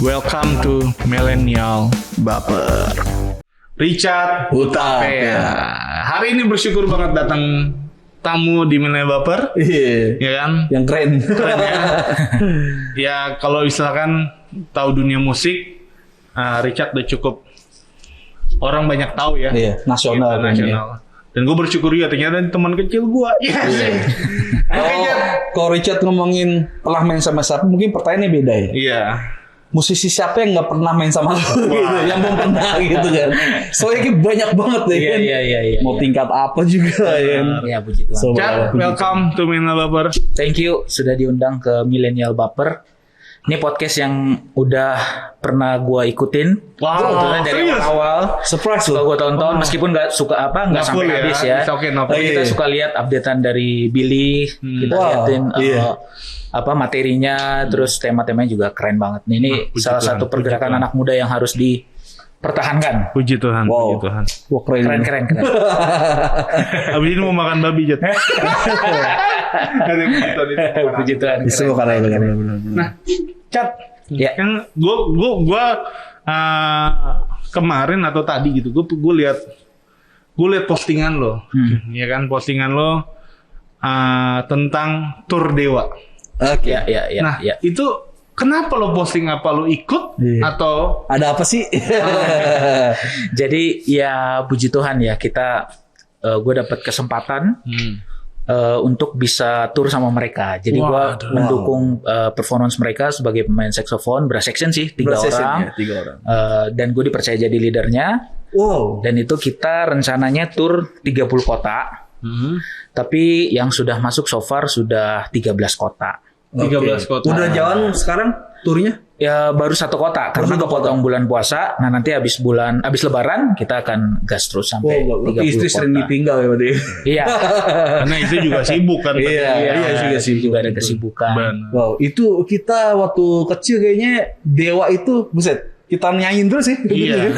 Welcome to Millennial Baper. Richard Utapea. Hari ini bersyukur banget datang tamu di Millennial Baper. Iya. Ya kan? Yang keren. Keren ya. Ya kalau misalkan tahu dunia musik, Richard udah cukup orang banyak tahu ya. Iya, nasional. Gitu, nasional. Dan gue bersyukur juga ternyata teman kecil gue. Yes. Kalau Richard ngomongin pernah main sama siapa, mungkin pertanyaannya beda ya. Iya. Musisi siapa yang nggak pernah main sama lu gitu, yang belum pernah gitu kan. Soalnya banyak banget ya kan. Iya. Mau tingkat apa juga ya. Ya puji Tuhan. Chat, welcome to Millennial Baper. Thank you sudah diundang ke Millennial Baper. Ini podcast yang udah pernah gue ikutin. Wow, dari awal Surprise suka loh. gue tonton meskipun nggak Nggak sampai full habis ya. ya. It's okay, no Tapi problem. kita suka lihat updatean dari Billy, kita Wow, liatin iya. materinya, terus tema-temanya juga keren banget. Ini puji salah Tuhan, satu pergerakan puji Tuhan. anak muda yang harus dipertahankan. Puji Tuhan, Wow. puji Tuhan. Wah keren. Keren. Abis ini mau makan babi, Jet. Puji Tuhan. Itu keren. karena itu kan. Nah, Cat, Ya. kan gue kemarin atau tadi gitu, gue lihat postingan lo, ya kan, postingan lo tentang tur Dewa. Oke. Ya. Nah, itu kenapa lo posting, apa lo ikut atau Ada apa sih? Jadi ya puji Tuhan ya gue dapat kesempatan untuk bisa tur sama mereka. Jadi gue mendukung performance mereka sebagai pemain saxophone, brass section sih 3 orang. Ya, 3 orang. Dan gue dipercaya jadi leadernya. Wow. Dan itu kita rencananya tur 30 kota. Tapi yang sudah masuk so far sudah 13 kota. 13 kota? Udah jalan sekarang turnya? Ya baru 1 kota karena kepotong bulan puasa. Nah nanti habis Lebaran kita akan gas terus sampai 30 istri kota. sering ditinggal ya berarti. Iya. karena itu juga sibuk kan? Iya, juga ada kesibukan. Benar. Wow, itu kita waktu kecil kayaknya Dewa itu buset, kita nyanyiin terus sih. Iya.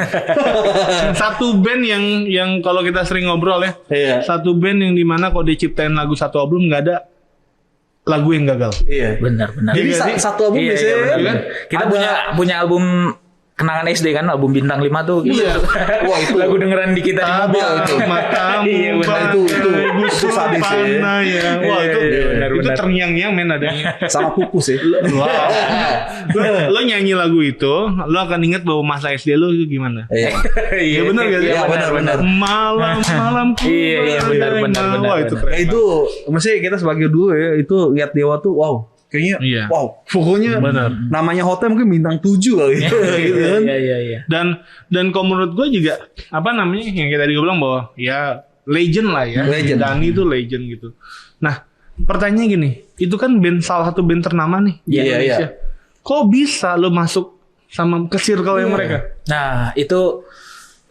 Satu band yang kalau kita sering ngobrol ya, Iya. satu band yang dimana kalau diciptain lagu satu album nggak ada lagu yang gagal. Iya. Benar. Jadi satu album Iya, biasanya benar. Kita punya album kenangan SD kan, album bintang 5 tuh. Iya. Wah, itu lagu dengeran di kita di mobil itu. Matamu Iya, benar. Itu sadis ya. ya. Wah, itu Iya, itu benar. terngiang-ngiang men ada. Sama pupus ya. Wow. Lo nyanyi lagu itu, lo akan ingat bahwa masa SD lo itu gimana? Iya. Iya benar gak sih? Iya, benar. Malam-malamku. Iya, benar. Wah, itu keren. Itu mesti kita sebagai dulu ya, itu lihat Dewa tuh wow. Kayaknya Iya. wow, pokoknya Benar. namanya hotel mungkin bintang 7 kali gitu kan. Iya. Dan kalau menurut gue juga apa namanya yang kita tadi gue bilang bahwa ya legend lah ya. Legend. Dani itu legend gitu. Nah pertanyaannya gini, itu kan salah satu band ternama nih di Iya, Indonesia. Kok bisa lo masuk sama ke circle yang mereka? Nah, itu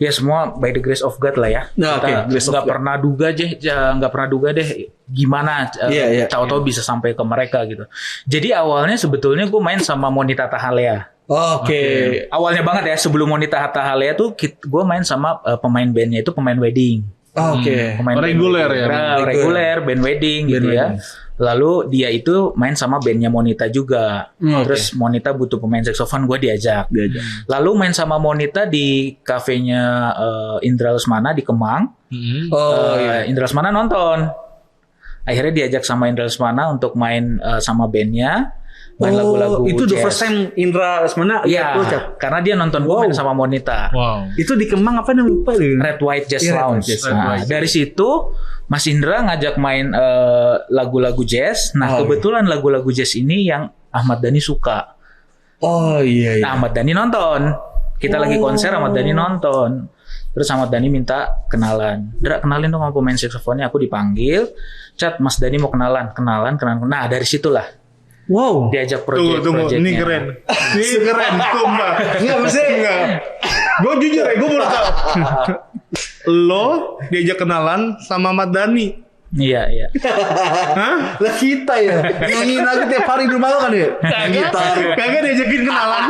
ya semua by the grace of God lah ya. Nah, Kita oke, grace of nggak God. pernah duga deh gimana Iya. tahu-tahu bisa sampai ke mereka gitu. Jadi awalnya sebetulnya gue main sama Monita Tahalea. Oke. Awalnya banget ya, sebelum Monita Tahalea tuh gue main sama pemain bandnya itu pemain wedding. Oke. Pemain band Reguler wedding. ya? Nah, reguler band wedding gitu Band ya. wedding. Lalu dia itu main sama bandnya Monita juga. Oke. Terus Monita butuh pemain saxophone, gue diajak. Lalu main sama Monita di kafenya Indra Lesmana di Kemang. Oh iya. Indra Lesmana nonton. Akhirnya diajak sama Indra Lesmana untuk main sama bandnya. Main lagu-lagu itu the jazz. first time Indra Lesmana Iya, karena dia nonton gue main sama Monita. Wow. Itu di Kemang apa namanya lupa deh. Red White Jazz Iya, Red Lounge. White Jazz Nah, dari situ Mas Indra ngajak main lagu-lagu jazz. Nah, kebetulan lagu-lagu jazz ini yang Ahmad Dhani suka. Oh iya. Nah, Ahmad Dhani nonton. Kita lagi konser, Ahmad Dhani nonton. Terus Ahmad Dhani minta kenalan. Dra, kenalin dong sama pemain saksofonnya. Aku dipanggil. Chat, Mas Dhani mau kenalan. Nah, dari situlah Wow. diajak Tunggu, project-projectnya. ini keren. Ini keren, sumpah. Enggak mesti. Gue jujur ya, gue baru tahu. Lo diajak kenalan sama Ahmad Dhani. Iya. Hah? Lah kita ya nyanyiin lagu tiap hari di rumah lo kan ya. Gitar. Kagak diajakin kenalan.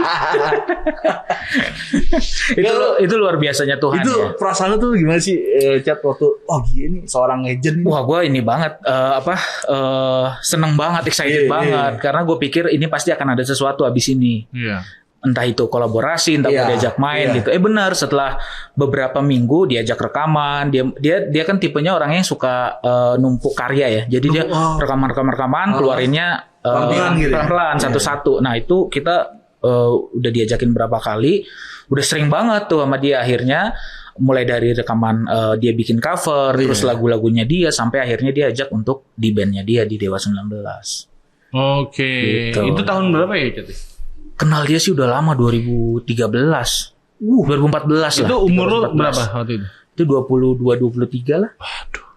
itu luar biasanya Tuhan Itu ya. perasaan lo tuh gimana sih Chat waktu gini seorang legend. Wah, gue ini banget seneng banget, excited banget karena gue pikir ini pasti akan ada sesuatu abis ini. Iya. entah itu kolaborasi, entah gue diajak main gitu. Benar, setelah beberapa minggu diajak rekaman, dia kan tipenya orangnya yang suka numpuk karya ya. Jadi dia rekaman keluarinnya pelan-pelan satu-satu. Nah, itu kita udah diajakin berapa kali, udah sering banget tuh sama dia. Akhirnya mulai dari rekaman dia bikin cover, terus lagu-lagunya dia, sampai akhirnya dia ajak untuk di bandnya dia di Dewa 19. Oke. Gitu. Itu tahun berapa ya, Cati? Kenal dia sih udah lama, 2013. 2014 lah. Itu umur lu berapa waktu itu? Itu 22-23 lah.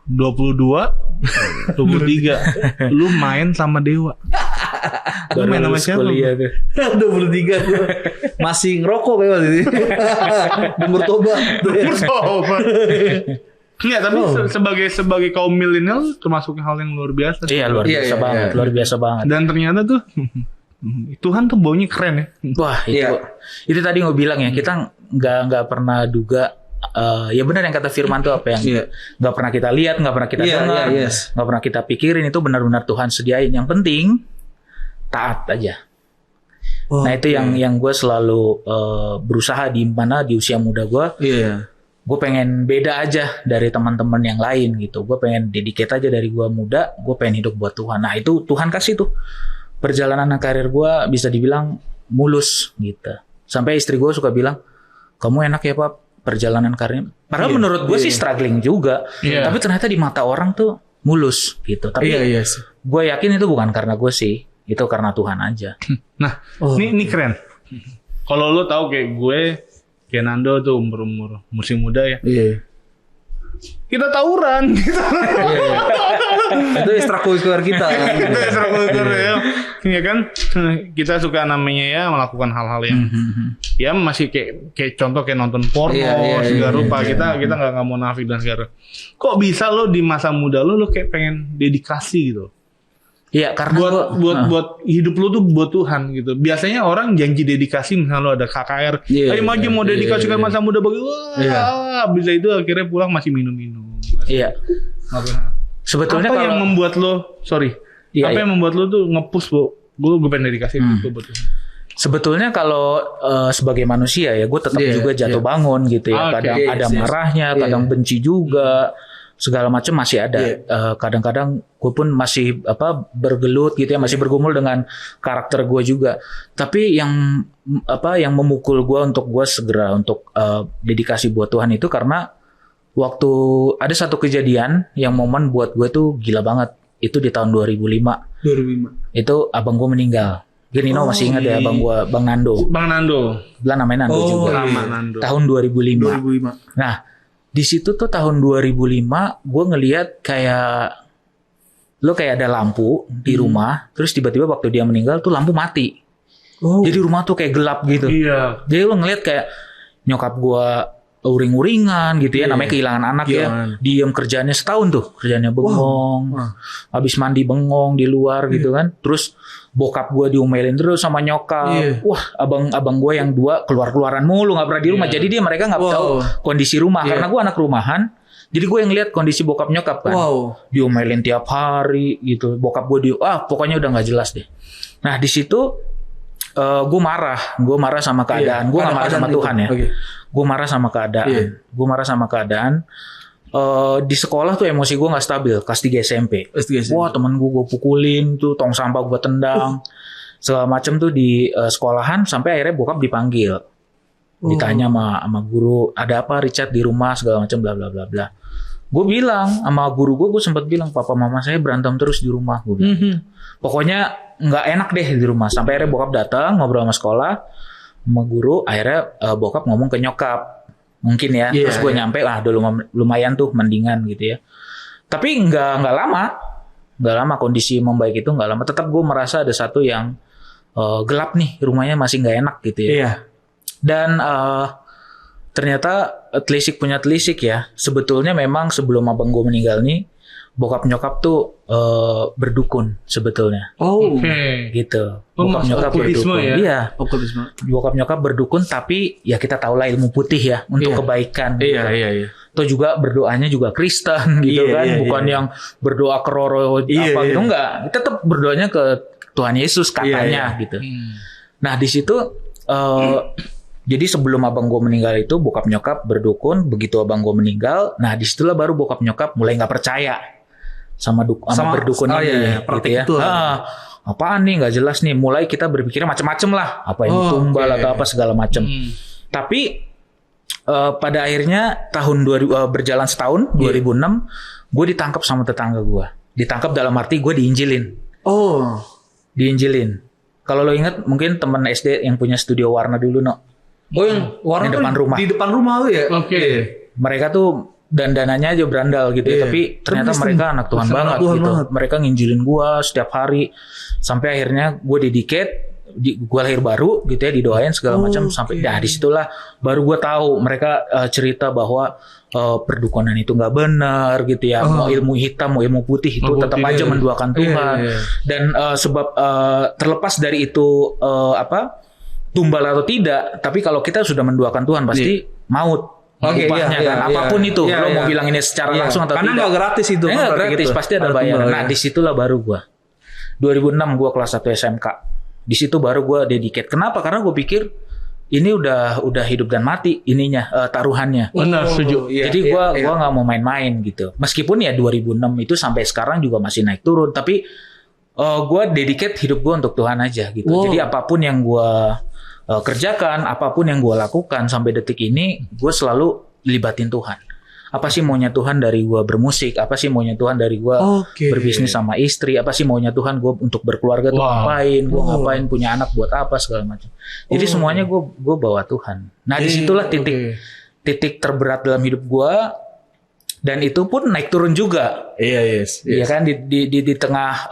22, 23. Lu main sama Dewa. Lu main sama siapa? 23 gue masih ngerokok kayak waktu itu. Bertobat. Enggak, tapi sebagai kaum milenial termasuk hal yang luar biasa. Iya, luar biasa banget, luar biasa banget. Dan ternyata tuh Tuhan tuh baunya keren ya. Wah, itu tadi gue bilang ya, kita nggak pernah duga. Ya benar yang kata Firman tuh, apa yang nggak pernah kita lihat, nggak pernah kita dengar, nggak pernah kita pikirin, itu benar-benar Tuhan sediain. Yang penting taat aja. Nah, itu yang gue selalu berusaha di mana di usia muda gue. Gue pengen beda aja dari teman-teman yang lain gitu. Gue pengen dedicate aja dari gue muda. Gue pengen hidup buat Tuhan. Nah, itu Tuhan kasih tuh. Perjalanan karir gue bisa dibilang mulus gitu. Sampai istri gue suka bilang, kamu enak ya Pak perjalanan karir. Padahal menurut gue sih struggling juga. Tapi ternyata di mata orang tuh mulus gitu. Tapi gue yakin itu bukan karena gue sih. Itu karena Tuhan aja. Nah, ini keren. Kalau lo tahu kayak gue, kayak Nando tuh umur masih muda ya. Kita tawuran gitu. Itu ekstrakurikuler kita. Itu ekstrakurikuler ya. Ya kan, kita suka namanya ya melakukan hal-hal yang ya masih kayak contoh kayak nonton porno segala rupa. Kita nggak mau nafik dan segala. Kok bisa lo di masa muda lo kayak pengen dedikasi gitu? Iya, karena buat hidup lu tuh buat Tuhan gitu. Biasanya orang janji dedikasi, misalnya lu ada KKR, ayo maju mau dedikasi ke masa muda bagi, bisa itu akhirnya pulang masih minum-minum. Iya. Sebetulnya apa yang membuat lo, yang membuat lo tuh nge-push gue pengen dedikasi itu buat Tuhan? Sebetulnya kalau sebagai manusia ya, gue tetap juga jatuh bangun gitu ya. Kadang ada marahnya, kadang benci juga. Segala macam masih ada. Kadang-kadang gue pun masih bergelut gitu ya, masih bergumul dengan karakter gue juga. Tapi yang memukul gue untuk gue segera untuk dedikasi buat Tuhan itu karena waktu ada satu kejadian yang momen buat gue tuh gila banget. Itu di tahun 2005. Itu abang gue meninggal. Gini masih ingat ya abang gue, Bang Nando. Bilang namanya Nando juga. Nando. Tahun 2005. Nah, di situ tuh tahun 2005 gue ngelihat kayak ada lampu di rumah, terus tiba-tiba waktu dia meninggal tuh lampu mati. Jadi rumah tuh kayak gelap gitu. Jadi lo ngelihat kayak nyokap gue uring-uringan gitu ya, namanya kehilangan anak ya. Diem kerjanya setahun tuh, kerjanya bengong. Habis mandi bengong di luar gitu kan. Terus bokap gue diomelin terus sama nyokap. Wah, abang gue yang dua keluar-keluaran mulu, nggak pernah di rumah. Jadi mereka nggak tahu kondisi rumah. Karena gue anak rumahan, jadi gue yang lihat kondisi bokap nyokap kan. Diomelin tiap hari gitu. Bokap gue pokoknya udah nggak jelas deh. Nah di situ gue marah sama keadaan. Gue nggak marah sama Tuhan ya. Gue marah sama keadaan. Di sekolah tuh emosi gue nggak stabil. Kelas 3 SMP. Wah, temen gue pukulin tuh, tong sampah gue tendang, segala macem tuh di sekolahan. Sampai akhirnya bokap dipanggil, ditanya sama guru, ada apa Richard di rumah segala macem bla bla bla bla. Gue bilang sama guru gue sempat bilang, papa mama saya berantem terus di rumah. Gue bilang, pokoknya nggak enak deh di rumah. Sampai akhirnya bokap datang ngobrol sama sekolah, sama guru. Akhirnya bokap ngomong ke nyokap. Mungkin ya, terus gue nyampe, lumayan tuh mendingan gitu ya. Tapi nggak lama kondisi membaik itu nggak lama. Tetap gue merasa ada satu yang gelap nih, rumahnya masih nggak enak gitu ya. Dan ternyata telisik punya telisik ya. Sebetulnya memang sebelum abang gue meninggal nih, bokap nyokap tuh berdukun sebetulnya. Gitu. Bokap nyokap berdukun. Ya? Iya. Bokap nyokap berdukun, tapi ya kita tahu lah ilmu putih ya untuk kebaikan. Iya. Atau juga berdoanya juga Kristen gitu kan, bukan yang berdoa ke Roro apa gitu, enggak. Tetap berdoanya ke Tuhan Yesus katanya gitu. Nah, di situ Jadi sebelum abang gue meninggal itu bokap nyokap berdukun. Begitu abang gue meninggal, nah disitulah baru bokap nyokap mulai nggak percaya sama berdukun ini, gitu ya. Apaan nih nggak jelas nih. Mulai kita berpikir macam-macam lah, apa yang tumbal atau apa segala macam. Tapi pada akhirnya berjalan setahun 2006, gue ditangkap sama tetangga gue. Ditangkap dalam arti gue diinjilin. Diinjilin. Kalau lo ingat mungkin teman SD yang punya studio warna dulu, yang warna depan rumah. Di depan rumah lu ya? Oke. Mereka tuh dandanannya aja berandal gitu ya. Tapi ternyata mereka anak Tuhan banget gitu. Mereka nginjilin gua setiap hari. Sampai akhirnya gue gue lahir baru gitu ya, didoain segala macam. Sampai disitulah baru gue tahu mereka cerita bahwa perdukunan itu nggak benar gitu ya. Mau ilmu hitam mau ilmu putih itu tetap aja menduakan Tuhan. Dan sebab terlepas dari itu tumbal atau tidak, tapi kalau kita sudah menduakan Tuhan pasti maut. Upahnya kan apapun itu lo mau bilang ini secara langsung atau karena tidak, nggak gratis itu, nggak gratis, pasti ada bayaran. Nah disitulah baru gue 2006 gue kelas 1 SMK, di situ baru gue dedicate. Kenapa? Karena gue pikir ini udah hidup dan mati ininya, taruhannya. Benar, setuju. Jadi gue nggak mau main-main gitu. Meskipun ya 2006 itu sampai sekarang juga masih naik turun, tapi gue dedicate hidup gue untuk Tuhan aja gitu. Jadi apapun yang gue kerjakan, apapun yang gue lakukan sampai detik ini, gue selalu libatin Tuhan. Apa sih maunya Tuhan dari gue bermusik? Apa sih maunya Tuhan dari gue berbisnis sama istri? Apa sih maunya Tuhan gue untuk berkeluarga tuh ngapain? Gue ngapain, punya anak buat apa segala macam. Jadi semuanya gue bawa Tuhan. Nah disitulah titik terberat dalam hidup gue. Dan itu pun naik turun juga. Iya kan di tengah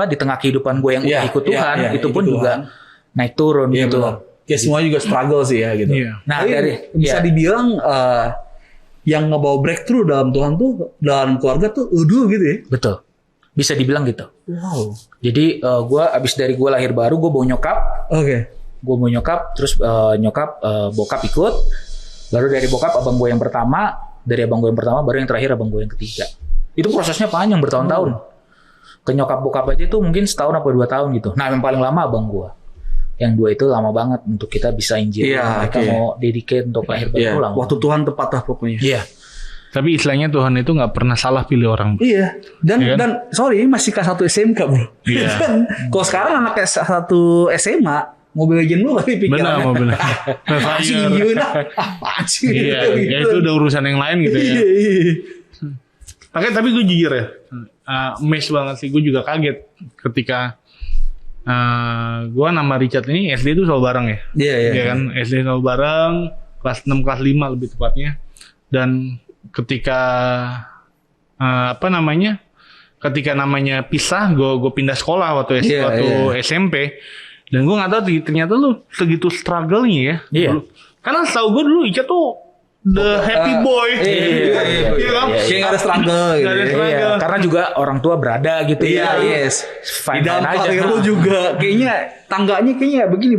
di tengah kehidupan gue yang ikut Tuhan, itu pun juga naik turun gitu. Ya semua juga struggle sih ya gitu. Nah, bisa dibilang yang ngebawa breakthrough dalam Tuhan tuh dalam keluarga tuh gitu ya. Betul. Bisa dibilang gitu. Wow. Jadi gue abis dari gue lahir baru gue bawa nyokap. Gue bawa nyokap, terus nyokap bokap ikut. Baru dari bokap abang gue yang pertama, dari abang gue yang pertama baru yang terakhir abang gue yang ketiga. Itu prosesnya panjang bertahun-tahun. Ke nyokap bokap aja tuh mungkin setahun atau 2 tahun gitu. Nah yang paling lama abang gue. Yang 2 itu lama banget untuk kita bisa injil. Mereka mau dedicate untuk lahir baru lama. Waktu Tuhan tepat lah pokoknya. Tapi istilahnya Tuhan itu nggak pernah salah pilih orang. Dan sorry masih kelas 1 SMK bro. Kan kalau sekarang anak S1 SMA Mobile Legends lu kali pikirannya. Benar, Mobile Apaan sih? Ya itu udah urusan yang lain gitu ya. Tapi gue jujur ya, amazed banget sih. Gue juga kaget ketika gue nama Richard ini SD itu selalu bareng ya. Iya kan, SD selalu bareng, kelas 6 kelas 5 lebih tepatnya. Dan ketika ketika namanya pisah, gue pindah sekolah waktu SMP. Dan gue nggak tahu ternyata lu segitu struggle-nya ya. Karena setahu gue dulu Ica tuh the happy boy. Iya kan? Kayak nggak ada struggle. Karena juga orang tua berada gitu. Di dalam karir lu juga kayaknya tangganya kayaknya begini.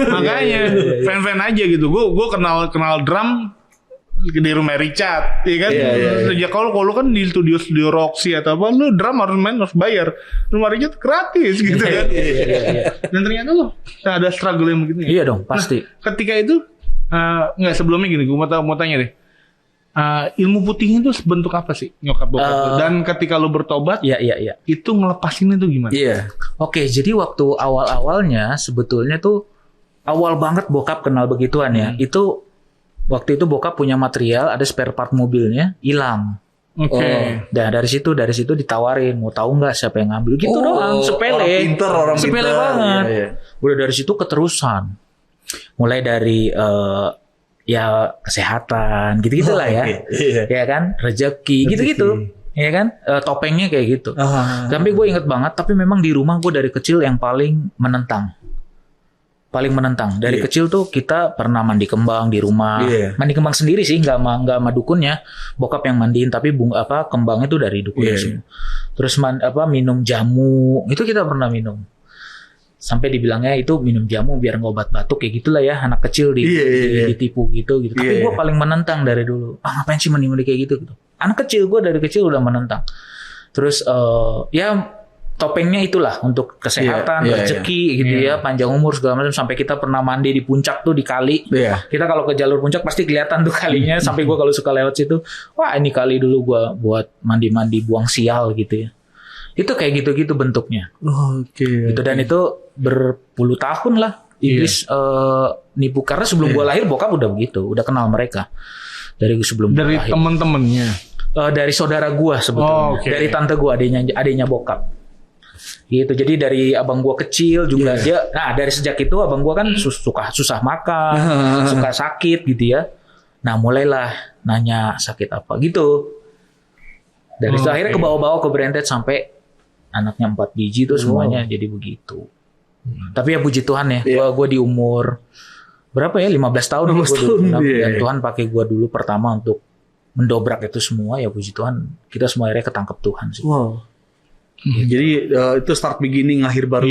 Makanya fan-fan aja gitu. Gue kenal drum di rumah Richard, ya kan? Sejak kalau kan di studio Roxy atau apa, lu drum harus bayar. Rumah Richard gratis gitu kan? Dan ternyata lo ada struggle yang begitu. Iya dong, pasti. Nah, ketika itu nggak sebelumnya gini, gue mau tanya deh. Ilmu putihnya itu sebentuk apa sih nyokap bokap? Dan ketika lo bertobat, itu ngelepasinnya tuh gimana? Oke, jadi waktu awal-awalnya sebetulnya tuh awal banget bokap kenal begituan ya. Itu waktu itu bokap punya material, ada spare part mobilnya hilang. Dan dari situ ditawarin, mau tahu nggak siapa yang ngambil gitu doang, sepele. Orang sepele pinter banget. Udah dari situ keterusan. Mulai dari kesehatan, gitu-gitulah ya. Ya kan, rezeki, gitu-gitu. Ya kan, topengnya kayak gitu. Tapi gue inget banget, tapi memang di rumah gue dari kecil yang paling menentang. Dari kecil tuh kita pernah mandi kembang di rumah. Mandi kembang sendiri sih, nggak sama dukunnya. Bokap yang mandiin, tapi kembangnya tuh dari dukunnya semua. Terus minum jamu, itu kita pernah minum. Sampai dibilangnya itu minum jamu biar ngobat batuk kayak gitulah ya, anak kecil ditipu gitu. Tapi gue paling menentang dari dulu. Ngapain sih mandi kayak gitu. Anak kecil, gue dari kecil udah menentang. Terus topengnya itulah untuk kesehatan, rezeki gitu ya, panjang umur segala macam. Sampai kita pernah mandi di puncak tuh di kali. Kita kalau ke jalur puncak pasti kelihatan tuh kalinya. Sampai gue kalau suka lewat situ, wah ini kali dulu gue buat mandi-mandi buang sial gitu ya. Itu kayak gitu-gitu bentuknya. Gitu, dan itu berpuluh tahun lah iblis nipu. Karena sebelum gue lahir bokap udah begitu, udah kenal mereka dari sebelum dari temen-temennya. Dari saudara gue sebetulnya, dari tante gue, adanya bokap. Gitu. Jadi dari abang gua kecil juga dia. Nah, dari sejak itu abang gua kan suka susah makan, suka sakit gitu ya. Nah, mulailah nanya sakit apa gitu. Dari situ akhirnya ke bawah-bawah ke berentet sampai anaknya 4 biji tuh semuanya jadi begitu. Tapi ya puji Tuhan ya, gua di umur berapa ya? 15 tahun gua dulu. Dan Tuhan pakai gua dulu pertama untuk mendobrak itu semua, ya puji Tuhan. Kita semua akhirnya ketangkep Tuhan sih. Jadi itu start beginning, akhir baru.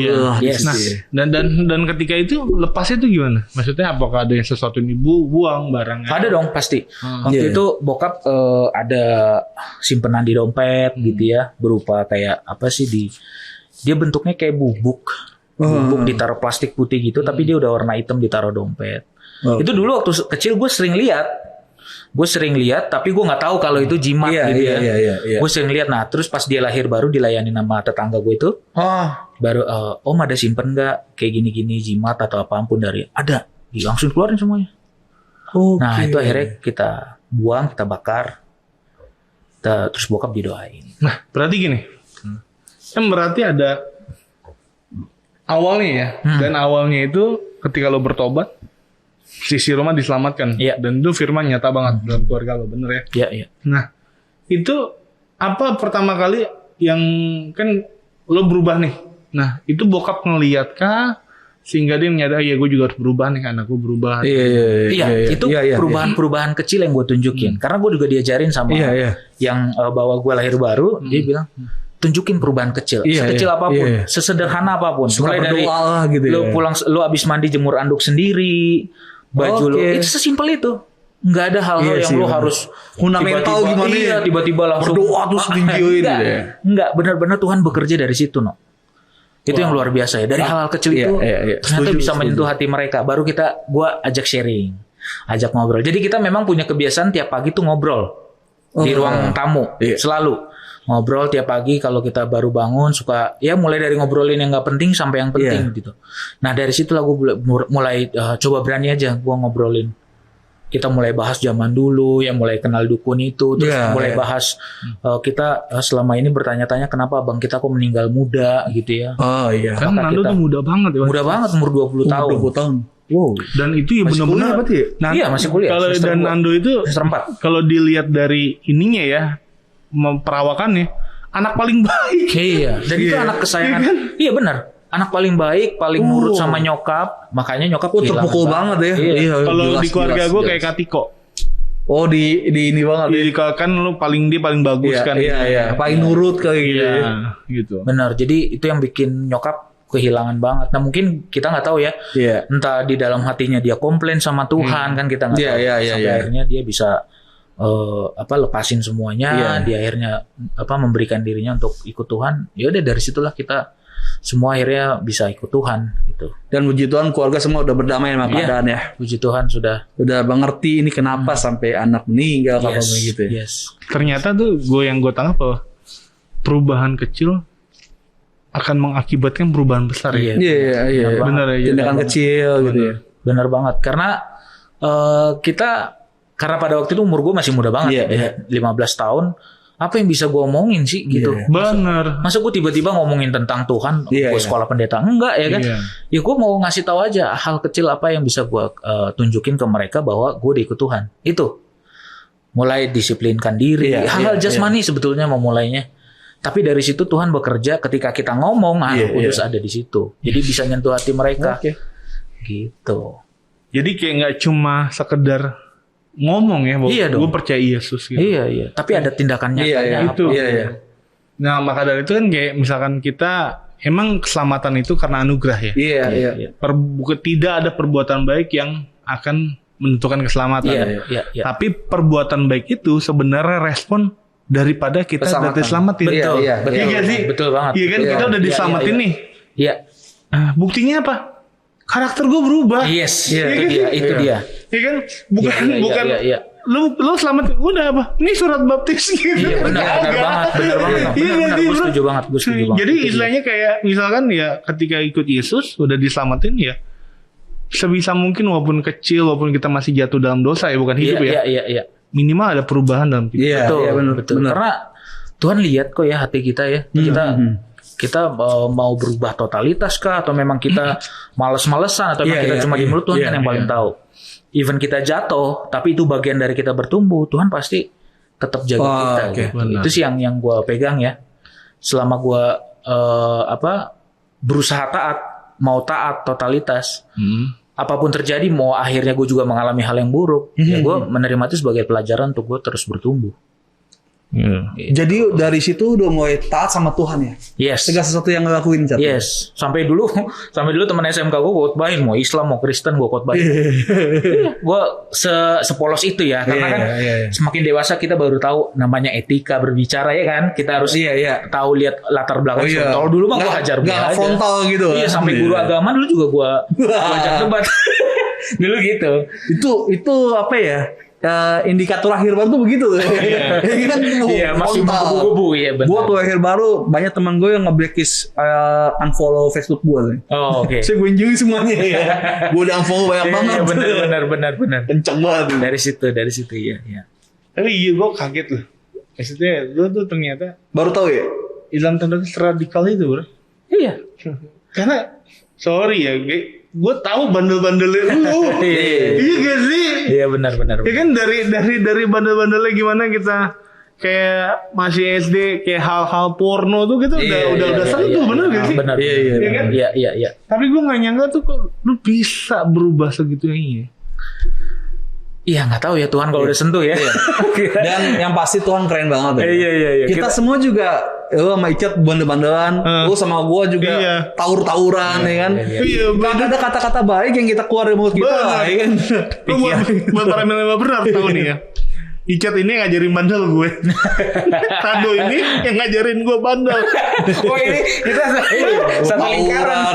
Nah, dan ketika itu lepasnya itu gimana? Maksudnya apakah ada yang sesuatu yang buang barangnya? Ada dong pasti. Waktu itu bokap ada simpenan di dompet gitu ya, berupa kayak apa sih dia bentuknya kayak bubuk ditaruh plastik putih gitu, tapi dia udah warna hitam ditaruh dompet. Itu dulu waktu kecil gue sering lihat, tapi gue nggak tahu kalau itu jimat gitu ya. Gue sering lihat. Nah, terus pas dia lahir baru dilayani nama tetangga gue itu, baru Om ada simpen nggak kayak gini-gini jimat atau apapun dari ada, langsung keluarin semuanya. Nah itu akhirnya kita buang, kita bakar, terus bokap didoain. Nah berarti gini, kan berarti ada awalnya ya, dan awalnya itu ketika lo bertobat, sisi rumah diselamatkan. Dan itu firman nyata banget dalam keluarga lo, bener ya? Iya. Nah, itu apa pertama kali yang kan lo berubah nih? Nah, itu bokap ngeliat kah? Sehingga dia menyadari, ya gue juga harus berubah nih, anakku berubah. Itu perubahan kecil yang gue tunjukin. Karena gue juga diajarin sama yang bawa gue lahir baru, dia bilang, tunjukin perubahan kecil, sekecil apapun, sesederhana apapun. Mulai dari gitu lo pulang, lo abis mandi jemur anduk sendiri, baju lo, itu sesimpel itu. Nggak ada hal-hal yang lo harus fundamental gimana ya, tiba-tiba langsung berdoa terus videoin. Enggak, benar-benar Tuhan bekerja dari situ, no. Itu yang luar biasa ya. Dari hal-hal kecil itu ternyata bisa menyentuh hati mereka. Baru gua ajak sharing, ajak ngobrol. Jadi kita memang punya kebiasaan tiap pagi tuh ngobrol di ruang tamu, selalu ngobrol tiap pagi. Kalau kita baru bangun suka ya mulai dari ngobrolin yang nggak penting sampai yang penting gitu. Nah dari situlah gue mulai coba berani aja gue ngobrolin. Kita mulai bahas zaman dulu, ya mulai kenal dukun itu, terus mulai bahas kita selama ini bertanya-tanya kenapa abang kita kok meninggal muda gitu ya. Kan Nando tuh muda banget ya. Muda banget, umur 20 tahun. 20 tahun. Wow. Dan itu ya benar-benar. Iya masih kuliah. Kalau dan Nando itu kalau dilihat dari ininya ya, perawakannya anak paling baik. Iya. Dan itu anak kesayangan. Iya benar. Anak paling baik, paling nurut sama nyokap. Makanya nyokap terpukul banget ya. Iya. Kalau di keluarga gue kayak Katiko. Di ini banget. Jadi kan lu dia paling bagus kan. Iya. Paling nurut kayak gitu. Gitu. Benar. Jadi itu yang bikin nyokap kehilangan banget. Nah mungkin kita nggak tahu ya. Entah di dalam hatinya dia komplain sama Tuhan kan kita nggak tahu. Sampai akhirnya dia bisa lepasin semuanya. Dia akhirnya memberikan dirinya untuk ikut Tuhan. Ya udah dari situlah kita semua akhirnya bisa ikut Tuhan gitu. Dan puji Tuhan keluarga semua udah berdamai sama keadaan ya. Puji Tuhan sudah mengerti ini kenapa sampai anak meninggal gitu ya. Ternyata tuh gue tangkap bahwa perubahan kecil akan mengakibatkan perubahan besar ya. Iya. Benar ya. Tindakan kecil gitu ya. Benar banget karena karena pada waktu itu umur gue masih muda banget 15 tahun. Apa yang bisa gue omongin sih gitu? Bener. Masa gue tiba-tiba ngomongin tentang Tuhan, gue sekolah pendeta enggak ya kan? Ya gue mau ngasih tahu aja hal kecil apa yang bisa gue tunjukin ke mereka bahwa gue diikut Tuhan. Itu mulai disiplinkan diri, hal-hal jasmani sebetulnya memulainya. Tapi dari situ Tuhan bekerja ketika kita ngomong, Kudus ada di situ. Jadi bisa nyentuh hati mereka. Gitu. Jadi kayak nggak cuma sekedar ngomong ya bahwa gue percaya Yesus gitu. Iya. Tapi ada tindakannya. Iya. Nah maka dari itu kan kayak misalkan kita emang keselamatan itu karena anugerah ya. Iya. Tidak ada perbuatan baik yang akan menentukan keselamatan. Iya. Tapi perbuatan baik itu sebenarnya respon daripada kita udah diselamatin. Betul, Iya, betul, Iya sih? betul banget. Iya kan, kita udah diselamatin nih. Iya. Buktinya apa? Karakter gue berubah. Yes, Iya kan? itu dia. Iya kan? Bukan Iya, bukan. iya. Lu selamat udah apa? Ini surat baptis gitu. Iya benar banget. Benar, gue setuju banget. Jadi istilahnya kayak misalkan ya ketika ikut Yesus udah diselamatin ya sebisa mungkin walaupun kecil walaupun kita masih jatuh dalam dosa ya bukan hidup ya. Iya. Minimal ada perubahan dalam hidup. Iya, Betul, iya, betul. Karena Tuhan lihat kok ya hati kita ya. Kita mau berubah totalitas kah atau memang kita males-malesan atau memang kita cuma di mulut, Tuhan kan yang paling tahu. Even kita jatuh, tapi itu bagian dari kita bertumbuh, Tuhan pasti tetap jaga kita. Gitu. Itu sih yang gue pegang ya. Selama gue berusaha taat, mau taat totalitas, apapun terjadi, mau akhirnya gue juga mengalami hal yang buruk, ya gue menerima itu sebagai pelajaran untuk gue terus bertumbuh. Jadi dari situ udah mulai taat sama Tuhan ya. Yes. Segala sesuatu yang ngelakuin Cat. Yes. Sampai dulu teman SMK gue khotbahin mau Islam mau Kristen gue khotbahin. Gue sepolos itu ya karena kan semakin dewasa kita baru tahu namanya etika berbicara ya kan. Kita harus tahu lihat latar belakang. Kalau dulu mah gue hajar aja. Frontal gitu. Iya sampai guru agama dulu juga gue ajak debat. Dulu gitu. Itu apa ya? Indikator akhir baru tuh begitu tuh. Iya, masih kubu-kubu ya benar. Gue tuh akhir baru banyak teman gue yang nge-blacklist unfollow Facebook gue. Oh, oke. Saya gue injilin semuanya ya. Gue udah unfollow banyak banget. Benar. Kenceng banget. Dari situ ya. Tapi iya gue kaget loh. Maksudnya lu tuh ternyata baru tahu ya Islam tanda radikal itu bro. Iya. Karena sorry ya gue tahu bandel-bandelnya lu. Iya gak sih? Iya benar. Ya kan dari bandel-bandelnya gimana kita kayak masih SD kayak hal-hal porno tuh gitu udah sentuh bener gak sih? Benar. Iya kan? Iya. Tapi gue nggak nyangka tuh kok lu bisa berubah segitunya. Iya nggak tahu ya Tuhan kalau udah sentuh ya. Dan yang pasti Tuhan keren banget. Iya. Kita semua juga sama Icat bandel-bandelan, lu sama gua juga taur-tauran ya kan. Iya. Gak ada kata-kata baik yang kita keluar dari mulut kita lah ya kan. Buat para milenial benar tahu nih ya. Icat ini ngajarin bandel gue. Tado ini yang ngajarin gue bandel. Oh ini kita satu lingkaran.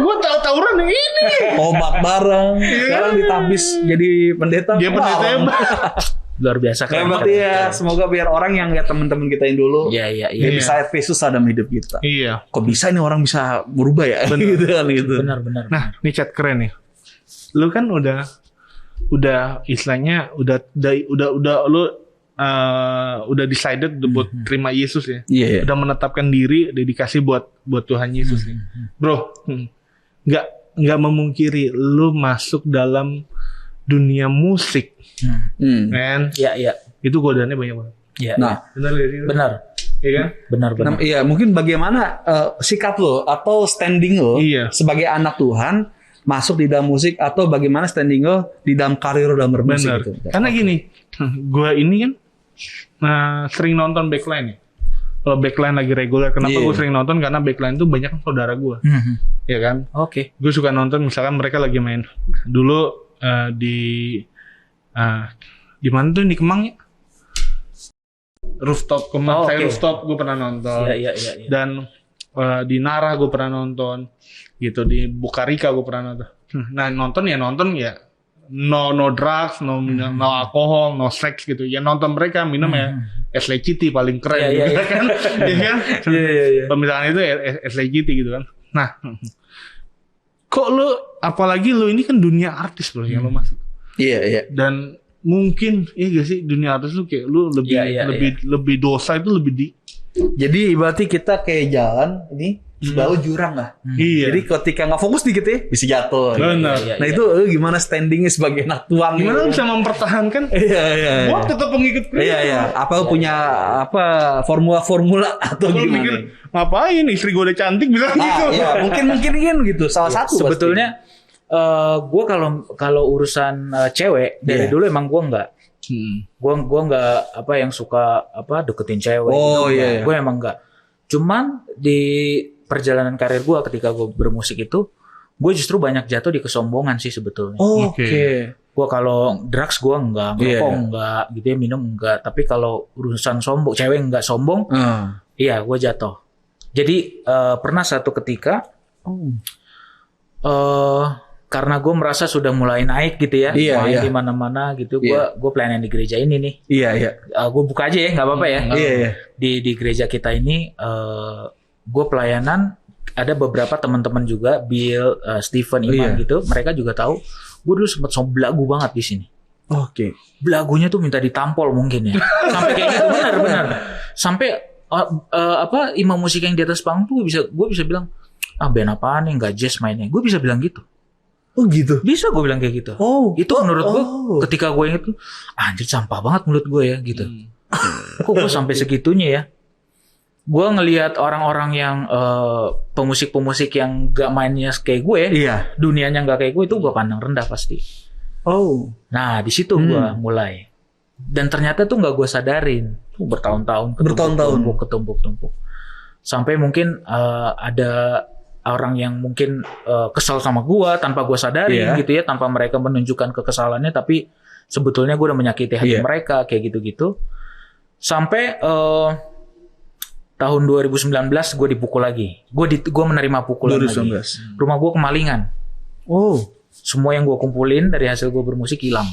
Gue tahu-tauran yang ini. Obat bareng. Sekarang ditapis jadi pendeta. Dia pendeta luar biasa kan. Berarti ya semoga biar orang yang lihat teman-teman kita yang dulu. Iya. Dia bisa Yesus dalam hidup kita. Iya. Kok bisa ini orang bisa berubah ya? Gitu. Benar. Nah, ini Cat keren nih. Lu kan udah istilahnya udah lu udah decided buat terima Yesus ya. Iya. Udah menetapkan diri dedikasi buat Tuhan Yesus ya. Bro, nggak memungkiri lu masuk dalam dunia musik. Kan? Iya. Itu godaannya banyak banget. Iya. Nah, benar gak sih? Benar. Iya kan? Benar. Iya, mungkin bagaimana sikap lo atau standing lo sebagai anak Tuhan masuk di dalam musik atau bagaimana standing lo di dalam karir dalam bermusik benar. gitu. Karena gini, gue ini kan sering nonton backline ya. Kalau backline lagi reguler, kenapa gue sering nonton? Karena backline tuh banyak kan saudara gue, ya kan? Oke. Gue suka nonton, misalkan mereka lagi main dulu di mana tuh di Kemang ya? Rooftop Kemang, saya rooftop gue pernah nonton. Iya. Dan di Nara gue pernah nonton, gitu di Bukarika gue pernah nonton. Nah nonton ya no drugs, no alkohol, no sex gitu. Ya nonton mereka minum ya es leciti paling keren gitu kan. Iya. Pemisahan itu es leciti gitu kan. Nah, kok lu apalagi lu ini kan dunia artis bro yang lu masuk. Iya. Dan mungkin gak sih dunia artis lu kayak lu lebih dosa itu lebih di. Jadi berarti kita kayak jalan ini baru jurang lah. Iya. Jadi ketika nggak fokus dikit ya bisa jatuh. Benar. Nah itu gimana standingnya sebagai anak Tuhan? Gimana lu bisa mempertahankan? Iya. Gua tetap pengikut Kristus. Iya. Apa punya formula atau gua gimana? mikir ngapain istri gue udah cantik bilang gitu. Iya, mungkin gitu. Salah satu sebetulnya gue kalau urusan cewek dari dulu emang gue nggak. Gue nggak yang suka deketin cewek. Gue emang nggak. Cuman di perjalanan karir gue ketika gue bermusik itu, gue justru banyak jatuh di kesombongan sih sebetulnya. Oke. Gue kalau drugs gue enggak, ngerokok enggak, gitu ya, minum enggak. Tapi kalau urusan sombong, cewek enggak sombong, iya gue jatuh. Jadi pernah satu ketika, karena gue merasa sudah mulai naik gitu ya, main di mana-mana gitu. Gue pelayanan di gereja ini nih. Gue buka aja ya, nggak apa-apa ya. Di gereja kita ini, gue pelayanan. Ada beberapa teman-teman juga, Bill, Stephen, Iman gitu. Mereka juga tahu. Gue dulu sempet belagu banget di sini. Belagunya tuh minta ditampol mungkin ya. Sampai kayak gitu, benar. Sampai imam musik yang di atas panggung tuh gue bisa bilang, band apaan nih, nggak jazz mainnya. Gue bisa bilang gitu. Oh gitu. Bisa gue bilang kayak gitu. Itu menurut gue ketika gue inget tuh, anjir sampah banget mulut gue ya gitu. Kok gue sampai segitunya ya? Gue ngelihat orang-orang yang pemusik-pemusik yang gak mainnya kayak gue, dunianya gak kayak gue, itu gue pandang rendah pasti. Nah di situ gue mulai. Dan ternyata tuh gak gue sadarin. Bertahun-tahun ketumpuk-tumpuk. Sampai mungkin ada orang yang mungkin kesal sama gue tanpa gue sadarin gitu ya, tanpa mereka menunjukkan kekesalannya, tapi sebetulnya gue udah menyakiti hati mereka kayak gitu-gitu. Sampai tahun 2019 gue dipukul lagi. Gue menerima pukulan 2019. Lagi. Rumah gue kemalingan. Semua yang gue kumpulin dari hasil gue bermusik hilang.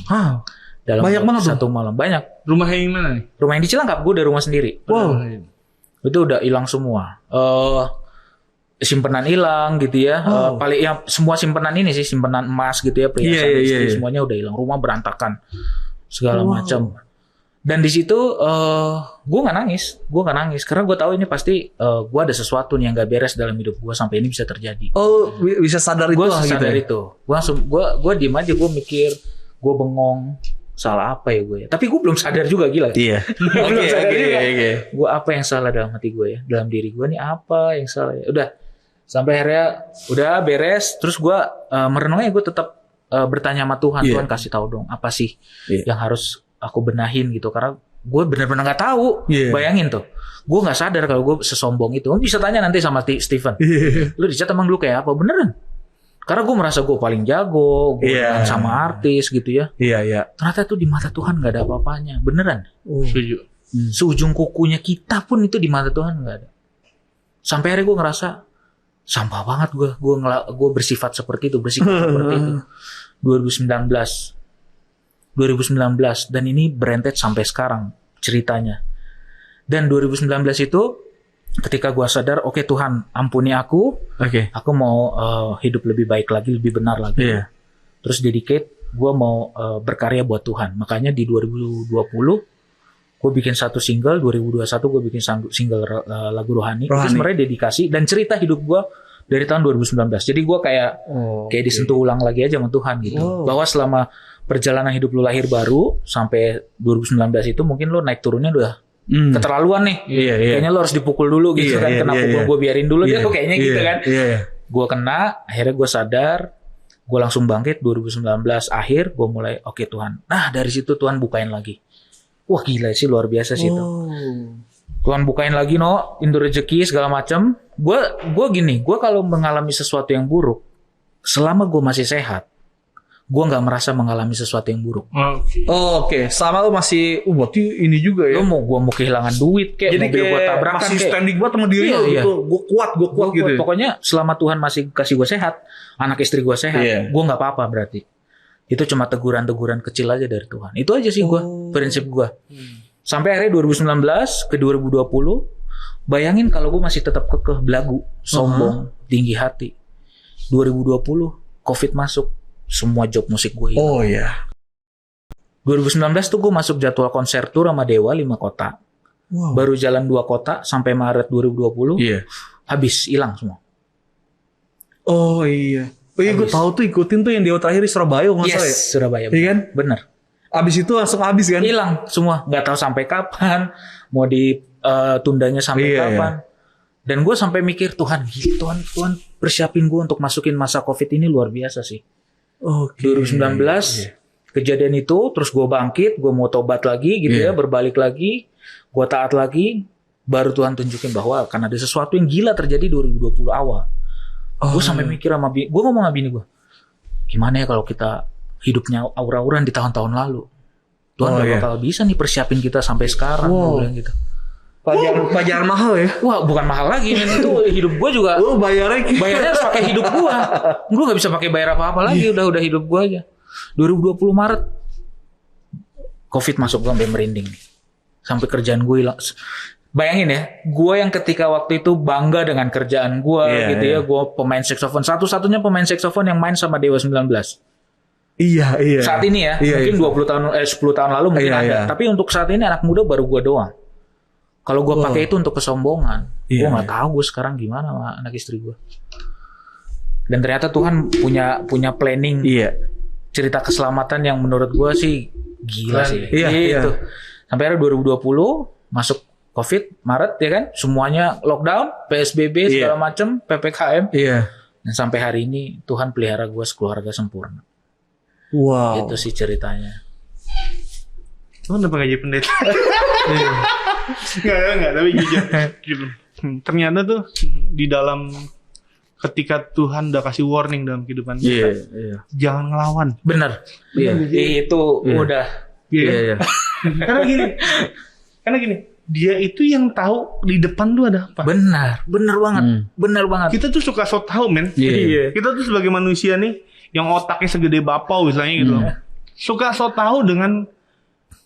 Dalam banyak banget satu malam. Banyak. Rumah yang mana nih? Rumah yang di Cilangkap. Gue udah rumah sendiri. Itu udah hilang semua. Simpenan hilang gitu ya. Paling ya semua simpenan ini sih, simpenan emas gitu ya, perhiasan istri semuanya udah hilang. Rumah berantakan. Segala macam. Dan di situ gue nggak nangis karena gue tahu ini pasti gue ada sesuatu nih yang nggak beres dalam hidup gue sampai ini bisa terjadi. Bisa sadar itu. Gue sadar itu. Gue diem aja, gue mikir, gue bengong, salah apa ya gue ya. Tapi gue belum sadar juga, gila. Iya. Gue apa yang salah dalam hati gue ya, dalam diri gue nih apa yang salah ya. Udah sampai akhirnya udah beres. Terus gue merenungnya, gue tetap bertanya sama Tuhan. Tuhan kasih tahu dong apa sih yang harus aku benahin gitu, karena gue benar-benar nggak tahu. Bayangin tuh, gue nggak sadar kalau gue sesombong itu. Bisa tanya nanti sama Stephen, lu di chat emang lu kayak apa? Beneran, karena gue merasa gue paling jago, gue sama artis gitu ya. Ternyata tuh di mata Tuhan nggak ada apa-apanya, beneran. Setuju. Seujung kukunya kita pun itu di mata Tuhan nggak ada. Sampai akhirnya gue ngerasa sampah banget gue bersifat seperti itu, bersikap seperti itu. 2019 dan ini berentet sampai sekarang ceritanya. Dan 2019 itu ketika gue sadar, oke, Tuhan ampuni aku, aku mau hidup lebih baik lagi, lebih benar lagi. Terus dedicate, gue mau berkarya buat Tuhan. Makanya di 2020 gue bikin satu single, 2021 gue bikin single lagu rohani. Itu sebenarnya dedikasi dan cerita hidup gue dari tahun 2019. Jadi gue kayak disentuh ulang lagi aja sama Tuhan gitu. Bahwa selama perjalanan hidup lu lahir baru sampai 2019 itu mungkin lu naik turunnya udah keterlaluan nih. Kayaknya lu harus dipukul dulu gitu kan. Kena pukul gue biarin dulu dia kayaknya gitu kan. Gue kena, akhirnya gue sadar, gue langsung bangkit 2019 akhir, gue mulai oke Tuhan. Nah dari situ Tuhan bukain lagi. Wah gila sih, luar biasa sih itu. Tuhan bukain lagi pintu rezeki segala macam. Gue gini, gue kalau mengalami sesuatu yang buruk, selama gue masih sehat, gue nggak merasa mengalami sesuatu yang buruk. Oke. Sama lu masih, berarti ini juga ya. Lu mau kehilangan duit kayak, jadi mobil gue tabrakan masih standing banget sama diri lu gitu. Gue kuat gitu. Pokoknya selama Tuhan masih kasih gue sehat, anak istri gue sehat, gue nggak apa-apa berarti. Itu cuma teguran-teguran kecil aja dari Tuhan. Itu aja sih prinsip gue. Sampai akhirnya 2019 ke 2020, bayangin kalau gue masih tetap kekeh, belagu, sombong, tinggi hati. 2020 COVID masuk. Semua job musik gue hilang. 2019 tuh gue masuk jadwal konser tour sama Dewa 5 kota. Baru jalan 2 kota sampai Maret 2020. Habis, hilang semua. Gue tahu tuh ikutin tuh yang Dewa terakhir di Surabaya nggak salah ya? Surabaya. Iya kan? Bener. Abis itu langsung habis kan? Hilang semua. Nggak tahu sampai kapan. Mau ditundanya sampai kapan. Dan gue sampai mikir, Tuhan persiapin gue untuk masukin masa COVID ini luar biasa sih. 2019 kejadian itu, terus gue bangkit, gue mau tobat lagi gitu ya, berbalik lagi, gue taat lagi, baru Tuhan tunjukin bahwa akan ada sesuatu yang gila terjadi 2020 awal. Gue sampai mikir sama gue ngomong sama bini gue, gimana ya kalau kita hidupnya aura-auran di tahun-tahun lalu, Tuhan gak bakal bisa nih persiapin kita sampai sekarang. Gue bilang gitu. Pajar mahal ya? Wah, bukan mahal lagi, men. Itu hidup gue juga. Bayarnya harus pakai hidup gue. Gue gak bisa pakai bayar apa-apa lagi. Udah hidup gue aja. 2020 Maret, COVID masuk, gue sampai merinding nih. Sampai kerjaan gue hilang. Bayangin ya, gue yang ketika waktu itu bangga dengan kerjaan gue, gitu ya. Gue pemain saksofon, satu-satunya pemain saksofon yang main sama Dewa 19. Iya. Saat ini ya, mungkin 10 tahun lalu mungkin ada. Tapi untuk saat ini anak muda baru gue doang. Kalau gue pakai itu untuk kesombongan, gue nggak tahu gue sekarang gimana sama anak istri gue. Dan ternyata Tuhan punya planning, cerita keselamatan yang menurut gue sih gila sih. Gitu. Sampai akhirnya 2020 masuk COVID Maret ya kan, semuanya lockdown, PSBB segala macem, PPKM. Dan sampai hari ini Tuhan pelihara gue sekeluarga sempurna. Wow. Itu sih ceritanya. Tuhan udah gaji pendeta. Enggak, tapi jujur. Ternyata tuh di dalam ketika Tuhan udah kasih warning dalam kehidupan kita, jangan ngelawan. Bener. Itu udah. Iya. Karena gini, dia itu yang tahu di depan tuh ada apa. Benar banget. Kita tuh suka so tau, men. Kita tuh sebagai manusia nih, yang otaknya segede bapau misalnya gitu, suka so tau dengan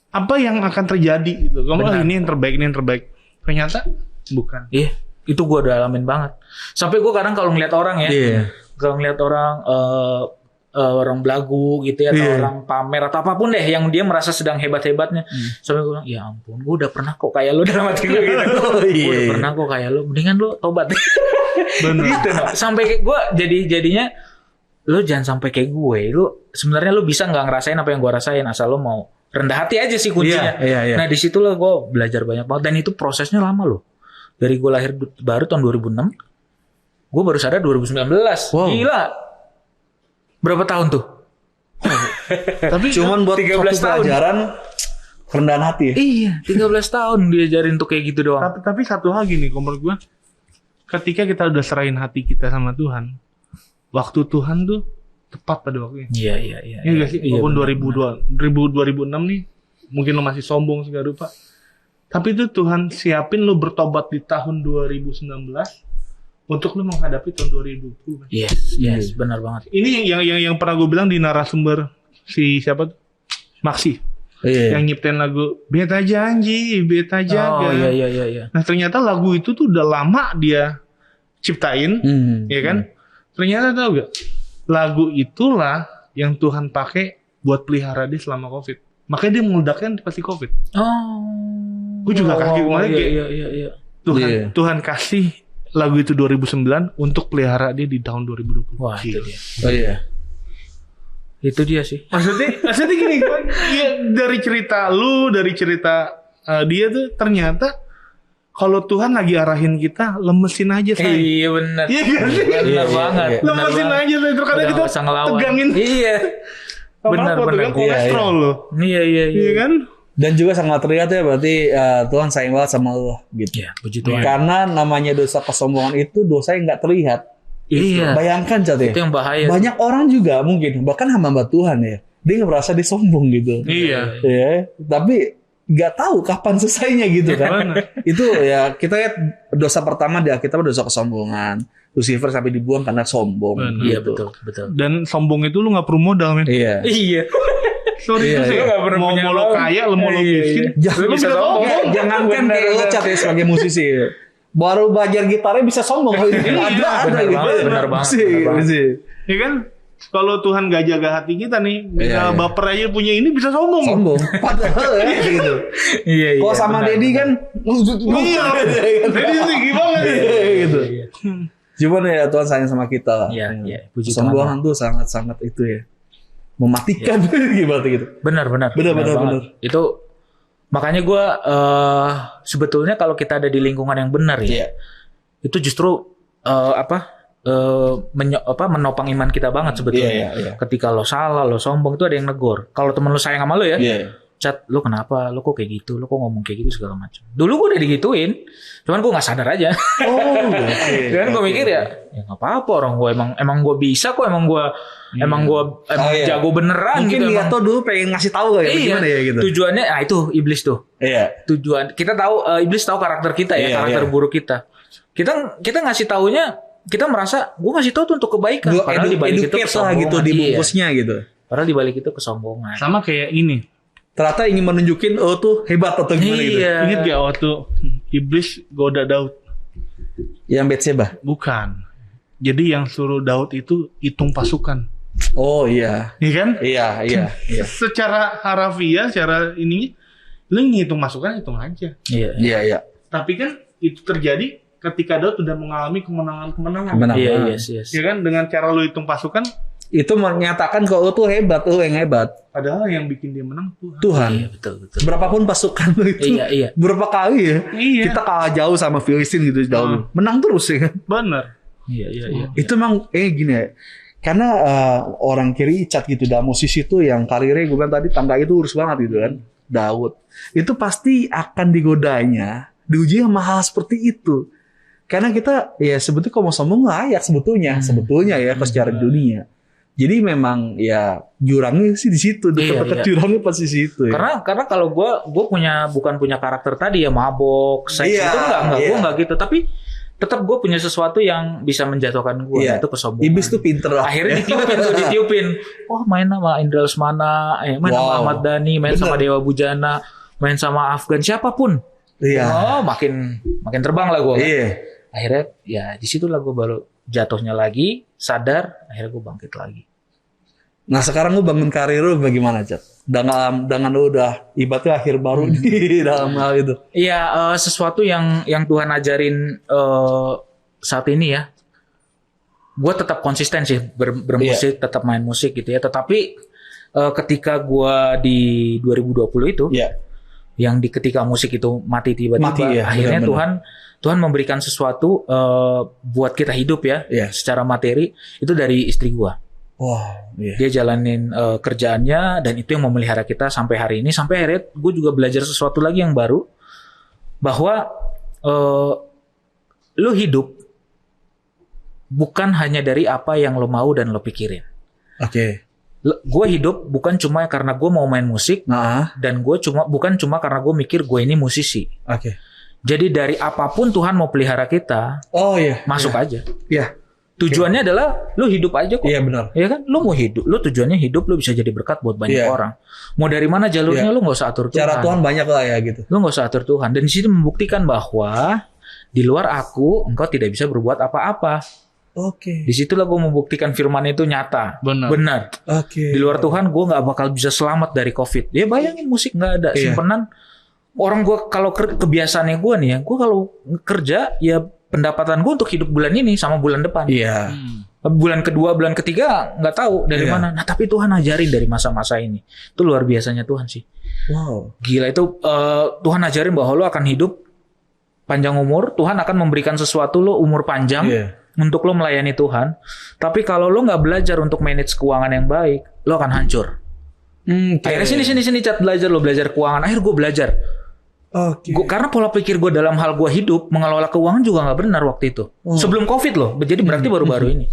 apa yang akan terjadi gitu. Kamu ini yang terbaik. Ternyata bukan. Itu gue udah alamin banget. Sampai gue kadang kalau ngeliat orang ya, kalau ngeliat orang orang belagu gitu ya, atau orang pamer atau apapun deh yang dia merasa sedang hebat-hebatnya, sampai gue bilang, ya ampun, gue udah pernah kok kayak lo dalam hati gue gitu. Gue udah pernah kok kayak lo, mendingan lo tobat. Gitu, no. Sampai gue jadinya lo jangan sampai kayak gue. Lo sebenarnya lo bisa nggak ngerasain apa yang gue rasain, asal lo mau rendah hati aja sih kuncinya. Nah di situ lo gue belajar banyak banget, dan itu prosesnya lama loh. Dari gue lahir baru tahun 2006, gue baru sadar 2019. Wow. Gila. Berapa tahun tuh? Tapi cuman buat 13 tahun pelajaran kerendahan hati ya? Iya, 13 tahun diajarin tuh kayak gitu doang. Tapi satu hal gini, menurut gue, ketika kita udah serahin hati kita sama Tuhan, waktu Tuhan tuh tepat pada waktunya. Iya. Iya gak sih? Walaupun 2006 nih, mungkin lo masih sombong segala rupa. Tapi itu Tuhan siapin lo bertobat di tahun 2019 untuk lo menghadapi tahun 2020. Yes, benar banget. Ini yang pernah gue bilang di narasumber si siapa tuh? Maksi. Yang nyiptain lagu Beta Janji, Beta Jaga. Iya. Nah, ternyata lagu itu tuh udah lama dia ciptain, ya kan? Ternyata tahu gak? Lagu itulah yang Tuhan pakai buat pelihara dia selama COVID. Makanya dia meledaknya pasti COVID. Gue juga kaget kemarin. Iya. Tuhan kasih lagu itu 2009 untuk pelihara dia di tahun 2020. Wah, itu dia. Oh iya. Itu dia sih. Maksudnya gini, ya, dari cerita lu, dari cerita dia tuh ternyata kalau Tuhan lagi arahin kita, lemesin aja say. Iya benar. Iya kan? Benar banget. Lemesin aja say. Terkadang kita tegangin. Iya. Benar. Kolesterol lo. Iya. Iya kan? Dan juga sangat terlihat ya berarti Tuhan sayang banget sama lo gitu. Iya, puji Tuhan. Karena namanya dosa kesombongan itu dosa yang nggak terlihat. Iya. Bayangkan Cat ya. Itu yang bahaya. Banyak orang juga mungkin bahkan hamba Tuhan ya, dia ngerasa dia sombong gitu. Iya. Ya, tapi nggak tahu kapan selesainya gitu kan. Itu ya kita lihat dosa pertama di Alkitab dosa kesombongan. Lucifer sampai dibuang karena sombong. Iya gitu. betul. Dan sombong itu lu nggak perlu modal men. Iya. Sorry sih. Mau lo kaya, mau lo miskin. Jangan bisa sombong. Jangankan kayak lo Cat ya sebagai musisi. Baru belajar gitarnya bisa sombong. Ada gitu. Benar banget. Ya kan? Kalau Tuhan gak jaga hati kita nih, baper aja punya ini bisa sombong. Padahal ya gitu. Iya. Kalau sama Dedi kan, Dedi sih gimana gitu. Cuman ya Tuhan sayang sama kita. Iya. Kesombongan tuh sangat itu ya. Mematikan gimana gitu. Benar. Itu makanya gue sebetulnya kalau kita ada di lingkungan yang benar ya, itu justru menopang iman kita banget sebetulnya. Ketika lo salah, lo sombong itu ada yang negor. Kalau teman lo sayang sama lo ya, Chat, lu kenapa? Lu kok kayak gitu? Lu kok ngomong kayak gitu segala macam. Dulu gue udah digituin, cuman gue nggak sadar aja. Oh, okay. Dan gue mikir ya nggak apa-apa, orang gue emang gue bisa kok, emang gue jago beneran. Mungkin gitu. dia tuh dulu pengen ngasih tahu kayak gimana ya gitu. Tujuannya, itu iblis tuh. Iya. Tujuan kita tahu, iblis tahu karakter kita ya, karakter buruk kita. Kita ngasih taunya, kita merasa gue ngasih tahu tuh untuk kebaikan. Padahal di balik itu kesombongan gitu, dibungkusnya gitu. Padahal di balik itu kesombongan. Sama kayak ini. Ternyata ingin menunjukin tuh hebat atau gimana gitu. Ingat gak waktu iblis goda Daud? Yang Betseba? Bukan. Jadi yang suruh Daud itu hitung pasukan. Oh iya. Iya kan? Iya. Secara harafiah, secara ini, lu ngitung pasukan hitung aja. Iya. Tapi kan itu terjadi ketika Daud sudah mengalami kemenangan. Iya. Ya kan? Dengan cara lu hitung pasukan, itu menyatakan kalau lu tuh hebat, lu yang hebat. Padahal yang bikin dia menang Tuhan. Iya, betul. Berapapun pasukan lu itu. Iya. Berapa kali ya? Iya. Kita kalah jauh sama Filistin gitu jauh. Menang terus ya kan? Bener. Iya. Itu emang gini ya. Karena orang kiri Icat gitu, dah musisi tuh yang karirnya gue bilang tadi tangga itu urus banget gitu kan. Daud. Itu pasti akan digodanya, diuji sama hal seperti itu. Karena kita ya sebetulnya kalau mau sombong layak sebetulnya ya secara dunia. Jadi memang ya jurangnya sih di situ, dekat jurangnya pasti di situ. Ya. Karena kalau gue bukan punya karakter tadi ya mabok, seks itu enggak, gue enggak gitu. Tapi tetap gue punya sesuatu yang bisa menjatuhkan gue, itu kesombongan. Iblis tuh pinter lah. Akhirnya ditiupin. Oh main sama Indra Lesmana, main sama Ahmad Dhani, main sama Dewa Bujana, main sama Afgan siapapun. Iya. Oh makin terbang lah gue. Iya. Akhirnya ya di situlah gue baru jatuhnya lagi, sadar, akhirnya gue bangkit lagi. Nah sekarang lu bangun karir lu bagaimana, Cat? Dengan lu udah ibaratnya akhir baru di dalam hal itu. Iya, sesuatu yang Tuhan ajarin saat ini ya. Gue tetap konsisten sih bermusik, tetap main musik gitu ya. Tetapi ketika gue di 2020 itu, yang ketika musik itu mati tiba-tiba, akhirnya Tuhan memberikan sesuatu buat kita hidup ya, secara materi itu dari istri gue. Wow, Dia jalanin kerjaannya dan itu yang memelihara kita sampai hari ini. Sampai akhirnya gue juga belajar sesuatu lagi yang baru, bahwa lo hidup bukan hanya dari apa yang lo mau dan lo pikirin. Gue hidup bukan cuma karena gue mau main musik, dan gue bukan cuma karena gue mikir gue ini musisi. Jadi dari apapun Tuhan mau pelihara kita, masuk aja. Tujuannya adalah lu hidup aja kok. Iya benar. Iya kan? Lu mau hidup, lu tujuannya hidup, lu bisa jadi berkat buat banyak orang. Mau dari mana jalurnya lu nggak usah atur Tuhan. Cara Tuhan banyak lah ya gitu. Lu nggak usah atur Tuhan. Dan di sini membuktikan bahwa di luar aku engkau tidak bisa berbuat apa-apa. Di situlah gue membuktikan firman itu nyata. Benar. Di luar Tuhan gue nggak bakal bisa selamat dari COVID. Ya bayangin musik nggak ada simpenan. Orang gue kalau kebiasaannya gue nih ya, gue kalau kerja ya pendapatan gue untuk hidup bulan ini sama bulan depan. Bulan kedua, bulan ketiga nggak tahu dari mana. Nah tapi Tuhan ajarin dari masa-masa ini. Itu luar biasanya Tuhan sih. Wow. Gila itu Tuhan ajarin bahwa lo akan hidup panjang umur. Tuhan akan memberikan sesuatu lo umur panjang untuk lo melayani Tuhan. Tapi kalau lo nggak belajar untuk manage keuangan yang baik, lo akan hancur. Akhirnya sini Cat, belajar keuangan. Akhirnya gue belajar. Karena pola pikir gue dalam hal gue hidup mengelola keuangan juga nggak benar waktu itu. Sebelum COVID loh, jadi berarti baru-baru ini.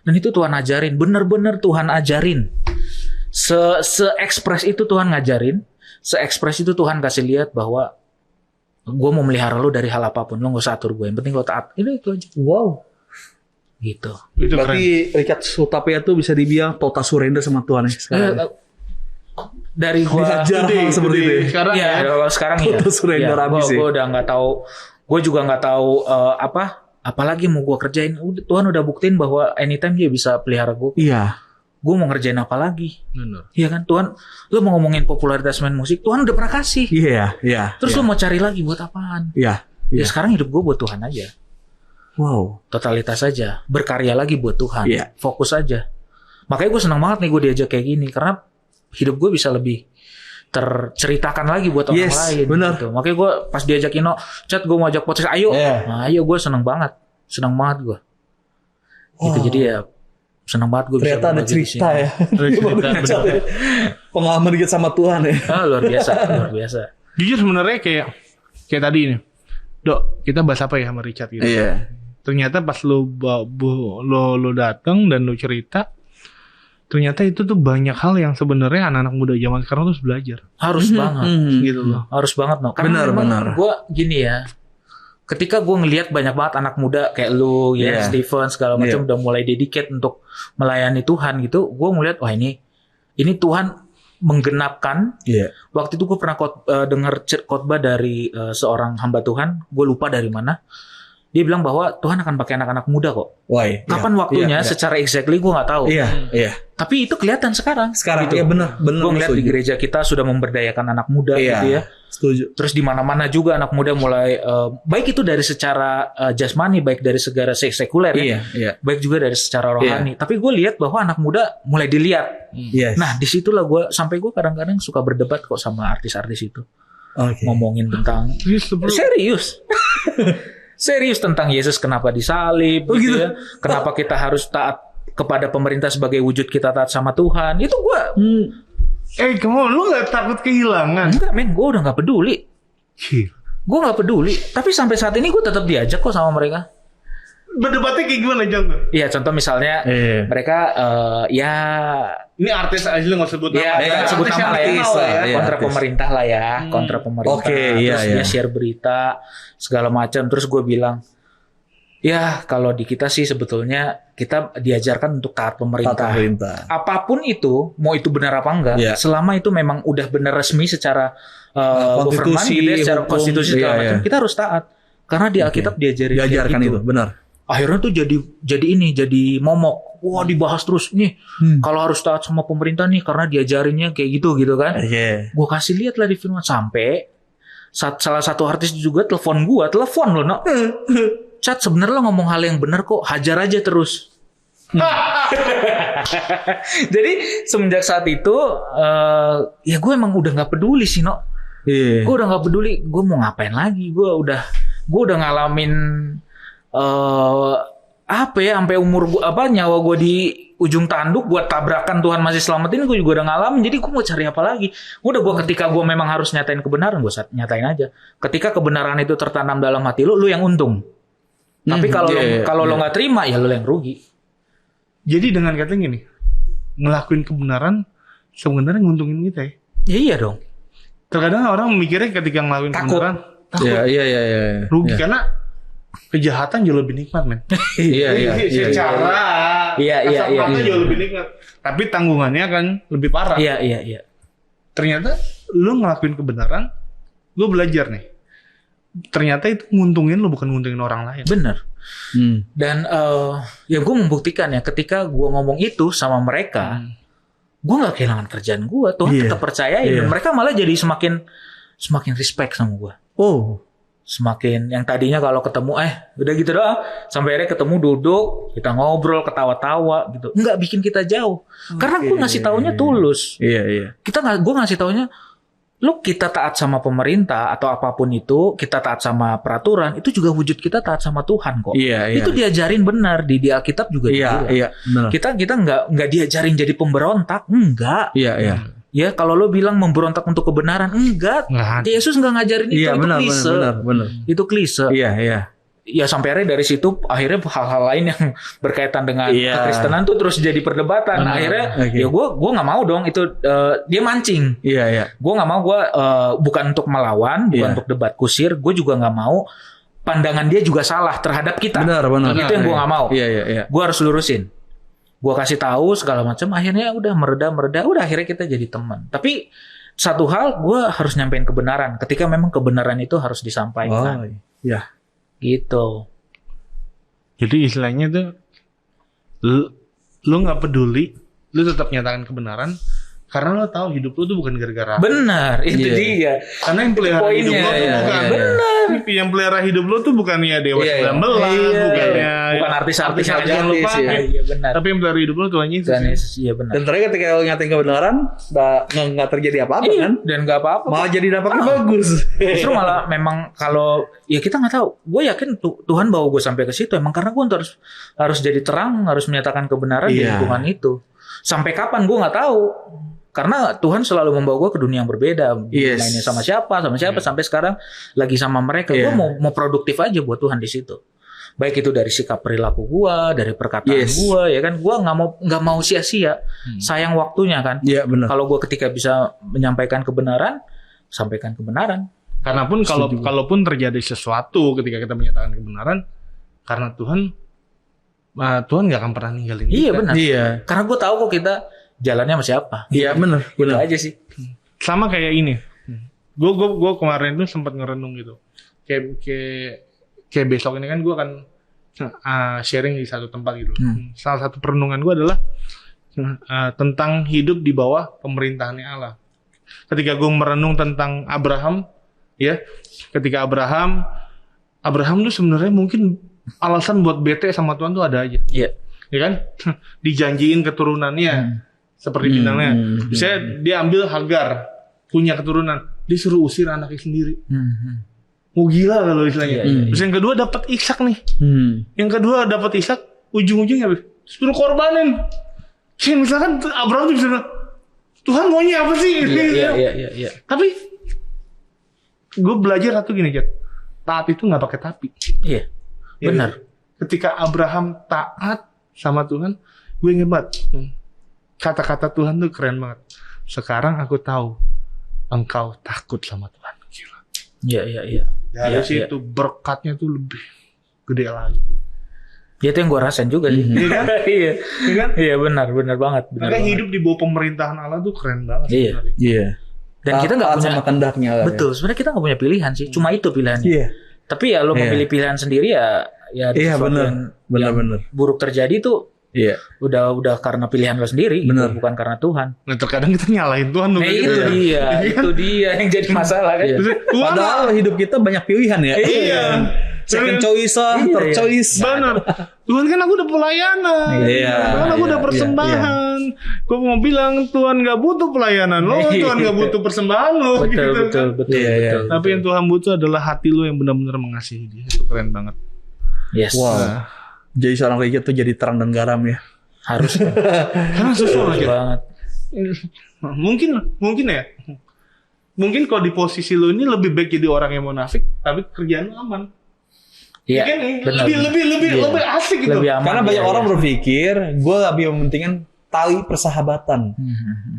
Dan itu Tuhan ajarin, bener-bener Tuhan ajarin. Se-ekspres itu Tuhan ngajarin, se-ekspres itu Tuhan kasih lihat bahwa gue mau melihara lo dari hal apapun, lo nggak usah atur gue. Yang penting lo taat. Itu aja. Wow. Gitu. Itu berarti Richard Sutapea tuh bisa dibilang total surrender sama Tuhan ya sekarang. Dari gua seperti itu. Sekarang sekarang ya. Gue udah nggak tahu. Gue juga nggak tahu apalagi mau gue kerjain. Tuhan udah buktiin bahwa anytime dia bisa pelihara gue. Gue mau ngerjain apa lagi? Iya kan Tuhan. Lo mau ngomongin popularitas main musik, Tuhan udah pernah kasih. Terus lo mau cari lagi buat apaan? Ya sekarang hidup gue buat Tuhan aja. Wow. Totalitas aja. Berkarya lagi buat Tuhan. Fokus aja. Makanya gue senang banget nih gue diajak kayak gini karena hidup gue bisa lebih terceritakan lagi buat orang lain. Bener. Gitu. Makanya gue pas diajak Chat gue mau ajak podcast, ayo. Nah, ayo gue seneng banget gue. Gitu. Jadi ya senang banget gue bisa Ternyata ada berbagi di cerita sini. ya. Ada cerita, bener. Pengalaman dikit sama Tuhan ya. Luar biasa, luar biasa. Jujur sebenarnya kayak tadi nih. Dok, kita bahas apa ya sama Richard gitu. Iya. Ternyata pas lo datang dan lo cerita, ternyata itu tuh banyak hal yang sebenarnya anak-anak muda zaman sekarang terus belajar. Harus banget. Gitu loh. Harus banget no. Karena Benar. gue gini ya. Ketika gue ngelihat banyak banget anak muda kayak lu, ya, Steven segala macam udah mulai dedicate untuk melayani Tuhan gitu, gue ngelihat wah ini Tuhan menggenapkan. Waktu itu gue pernah dengar khotbah dari seorang hamba Tuhan, gue lupa dari mana. Dia bilang bahwa Tuhan akan pakai anak-anak muda kok. Kapan waktunya secara exactly gue nggak tahu. Tapi itu kelihatan sekarang. Sekarang gitu. ya benar. Gue ngeliat di gereja kita sudah memberdayakan anak muda gitu ya. Setuju. Terus di mana-mana juga anak muda mulai baik itu dari secara jasmani, baik dari segala sekuler ya. Baik juga dari secara rohani. Tapi gue lihat bahwa anak muda mulai dilihat. Nah, disitulah gue kadang-kadang suka berdebat kok sama artis-artis itu. Ngomongin tentang serius tentang Yesus kenapa disalib gitu ya. Kenapa kita harus taat kepada pemerintah sebagai wujud kita taat sama Tuhan. Itu gue Lu gak takut kehilangan? enggak men, gue udah gak peduli. Gue gak peduli. Tapi sampai saat ini gue tetap diajak kok sama mereka. Berdebatnya kayak gimana contoh? Iya, contoh misalnya mereka ini artis aja lu nggak sebut nama. Ya, sebut nama lah ya. Kontra pemerintah lah ya, kontra pemerintah. Terus dia share berita segala macam. Terus gue bilang, ya kalau di kita sih sebetulnya kita diajarkan untuk taat pemerintah. Apapun itu, mau itu benar apa enggak, selama itu memang udah benar resmi secara konstitusi, gitu ya, secara konstitusi segala macam, kita harus taat. Karena di Alkitab diajarkan itu, benar. Akhirnya tuh jadi momok. Wah, dibahas terus nih. Kalau harus taat sama pemerintah nih karena diajarinnya kayak gitu kan. Gue kasih lihat lah di film sampai salah satu artis juga telepon lo, no. Chat, sebenarnya lo ngomong hal yang benar kok, hajar aja terus. Jadi semenjak saat itu ya gue emang udah nggak peduli sih, no. Gue udah nggak peduli, gue mau ngapain lagi. Gue udah ngalamin sampai umur nyawa gue di ujung tanduk buat tabrakan Tuhan masih selamatin, gue juga udah ngalamin. Jadi gue mau cari apa lagi? Ketika gue memang harus nyatain kebenaran, gue nyatain aja. Ketika kebenaran itu tertanam dalam hati lu yang untung. Tapi kalau lo nggak terima, ya lo yang rugi. Jadi dengan kata gini, ngelakuin kebenaran sebenarnya nguntungin kita ya? Ya iya dong. Terkadang orang mikirnya ketika ngelakuin kebenaran takut. Iya. Rugi karena kejahatan jauh lebih nikmat, men. Secara kasar jauh lebih nikmat. Tapi tanggungannya kan lebih parah. Iya. Ternyata lu ngelakuin kebenaran, lu belajar nih. Ternyata itu nguntungin lu, bukan nguntungin orang lain. Bener. Dan ya gue membuktikan ya, ketika gue ngomong itu sama mereka, gue nggak kehilangan kerjaan gue. Tuhan tetap percayain. Dan mereka malah jadi semakin respect sama gue. Semakin yang tadinya kalau ketemu udah gitu doang, sampai akhirnya ketemu duduk, kita ngobrol, ketawa-tawa gitu. Nggak bikin kita jauh. Karena gue ngasih taunya tulus. Iya. Gue ngasih taunya, kita taat sama pemerintah atau apapun itu, kita taat sama peraturan, itu juga wujud kita taat sama Tuhan kok. Itu diajarin benar di Alkitab juga. Iya. Kita nggak diajarin jadi pemberontak, enggak. Iya. Ya kalau lo bilang memberontak untuk kebenaran, enggak. Yesus nggak ngajarin itu. Itu klise. Benar. Itu klise. Iya. Ya sampai akhirnya dari situ akhirnya hal-hal lain yang berkaitan dengan kekristenan tuh terus jadi perdebatan. Akhirnya ya gue nggak mau dong itu dia mancing. Iya. Gue nggak mau, gue bukan untuk melawan, bukan untuk debat kusir. Gue juga nggak mau pandangan dia juga salah terhadap kita. Benar. Itu yang gue nggak mau. Iya. Gue harus lurusin. Gue kasih tahu segala macam, akhirnya udah mereda, udah akhirnya kita jadi teman. Tapi satu hal, gue harus nyampein kebenaran. Ketika memang kebenaran itu harus disampaikan. Iya. Gitu. Jadi istilahnya tuh, lu nggak peduli, lu tetap nyatakan kebenaran, Karena lo tahu hidup lo tuh bukan gara-gara Benar, itu dia. karena yang pelihara hidup lo tuh bukan yang pelihara hidup lo tuh bukan ya Dewa 19, bukan artis-artis aja yang lupa. Iya benar. Tapi yang pelihara hidup lo Tuhan Yesus. Tuhan Yesus, iya benar. Dan terakhir ketika lo nyatain kebenaran, nggak terjadi apa-apa kan? Dan nggak apa-apa. Malah jadi dampaknya bagus. Justru malah memang kalau ya kita nggak tahu. Gue yakin Tuhan bawa gue sampai ke situ emang karena gue harus jadi terang, harus menyatakan kebenaran di lingkungan itu. Sampai kapan gue nggak tahu. Karena Tuhan selalu membawa gue ke dunia yang berbeda. Mainnya sama siapa sampai sekarang lagi sama mereka. Gue mau produktif aja buat Tuhan di situ. Baik itu dari sikap perilaku gue, dari perkataan gue, ya kan. Gue nggak mau sia-sia. Sayang waktunya kan. Iya benar. Kalau gue ketika bisa menyampaikan kebenaran, sampaikan kebenaran. Karena pun kalaupun terjadi sesuatu ketika kita menyatakan kebenaran, karena Tuhan nggak akan pernah ninggalin kita. Iya benar. Iya. Karena gue tahu kok kita jalannya sama siapa. Iya benar. Itu aja sih. Sama kayak ini. Gue kemarin tuh sempat ngerenung gitu. Kayak besok ini kan gue akan sharing di satu tempat gitu. Salah satu perenungan gue adalah tentang hidup di bawah pemerintahannya Allah. Ketika gue merenung tentang Abraham, ya, ketika Abraham tuh sebenarnya mungkin alasan buat bete sama Tuhan tuh ada aja. Iya. Ya kan? Dijanjiin keturunannya. Seperti bintangnya. Misalnya dia ambil Hagar, punya keturunan, dia suruh usir anaknya sendiri. Mau gila kalau istilahnya. Terus yang kedua dapat Ishak nih. Yang kedua dapat Ishak, ujung-ujungnya suruh korbanin. Kayak misalkan Abraham tuh bisa bilang, Tuhan maunya apa sih? Iya. Tapi gue belajar satu gini, Jat. Taat itu nggak pakai tapi. Iya. Benar. Ketika Abraham taat sama Tuhan, gue inget banget. Kata-kata Tuhan tuh keren banget. Sekarang aku tahu engkau takut sama Tuhan. Gila. Iya. Dari situ berkatnya tuh lebih gede lagi. Ya itu yang gue rasain juga sih. Iya kan? Iya. Iya kan? Iya benar banget. Makanya hidup di bawah pemerintahan Allah tuh keren banget. Iya. Iya. Dan kita nggak punya sama kendaknya. Betul. Sebenarnya kita nggak punya pilihan sih. Cuma itu pilihannya. Iya. Tapi ya lo memilih pilihan sendiri ya. Iya benar. Buruk terjadi tuh. Iya. Udah karena pilihan lo sendiri, gitu, bukan karena Tuhan. Nah terkadang kita nyalahin Tuhan tuh. Itu dia yang jadi masalah kan. Padahal hidup kita banyak pilihan ya. Iya. Second choice third choice. Benar. Tuhan kan aku udah pelayanan. Tuhan aku udah persembahan. Gue mau bilang Tuhan nggak butuh pelayanan lo, Tuhan nggak butuh persembahan lo. Betul. Tapi yang Tuhan butuh adalah hati lo yang benar-benar mengasihi Dia. Itu keren banget. Yes. Wow. Jadi seorang gereja tuh jadi terang dan garam ya. Harus. Karena sesuatu banget. Mungkin ya. Mungkin kalau di posisi lo ini lebih baik jadi orang yang munafik, tapi kerjaan lo aman. Iya. Kan lebih asik gitu. Lebih aman, karena banyak orang berpikir gue lebih mementingkan tali persahabatan.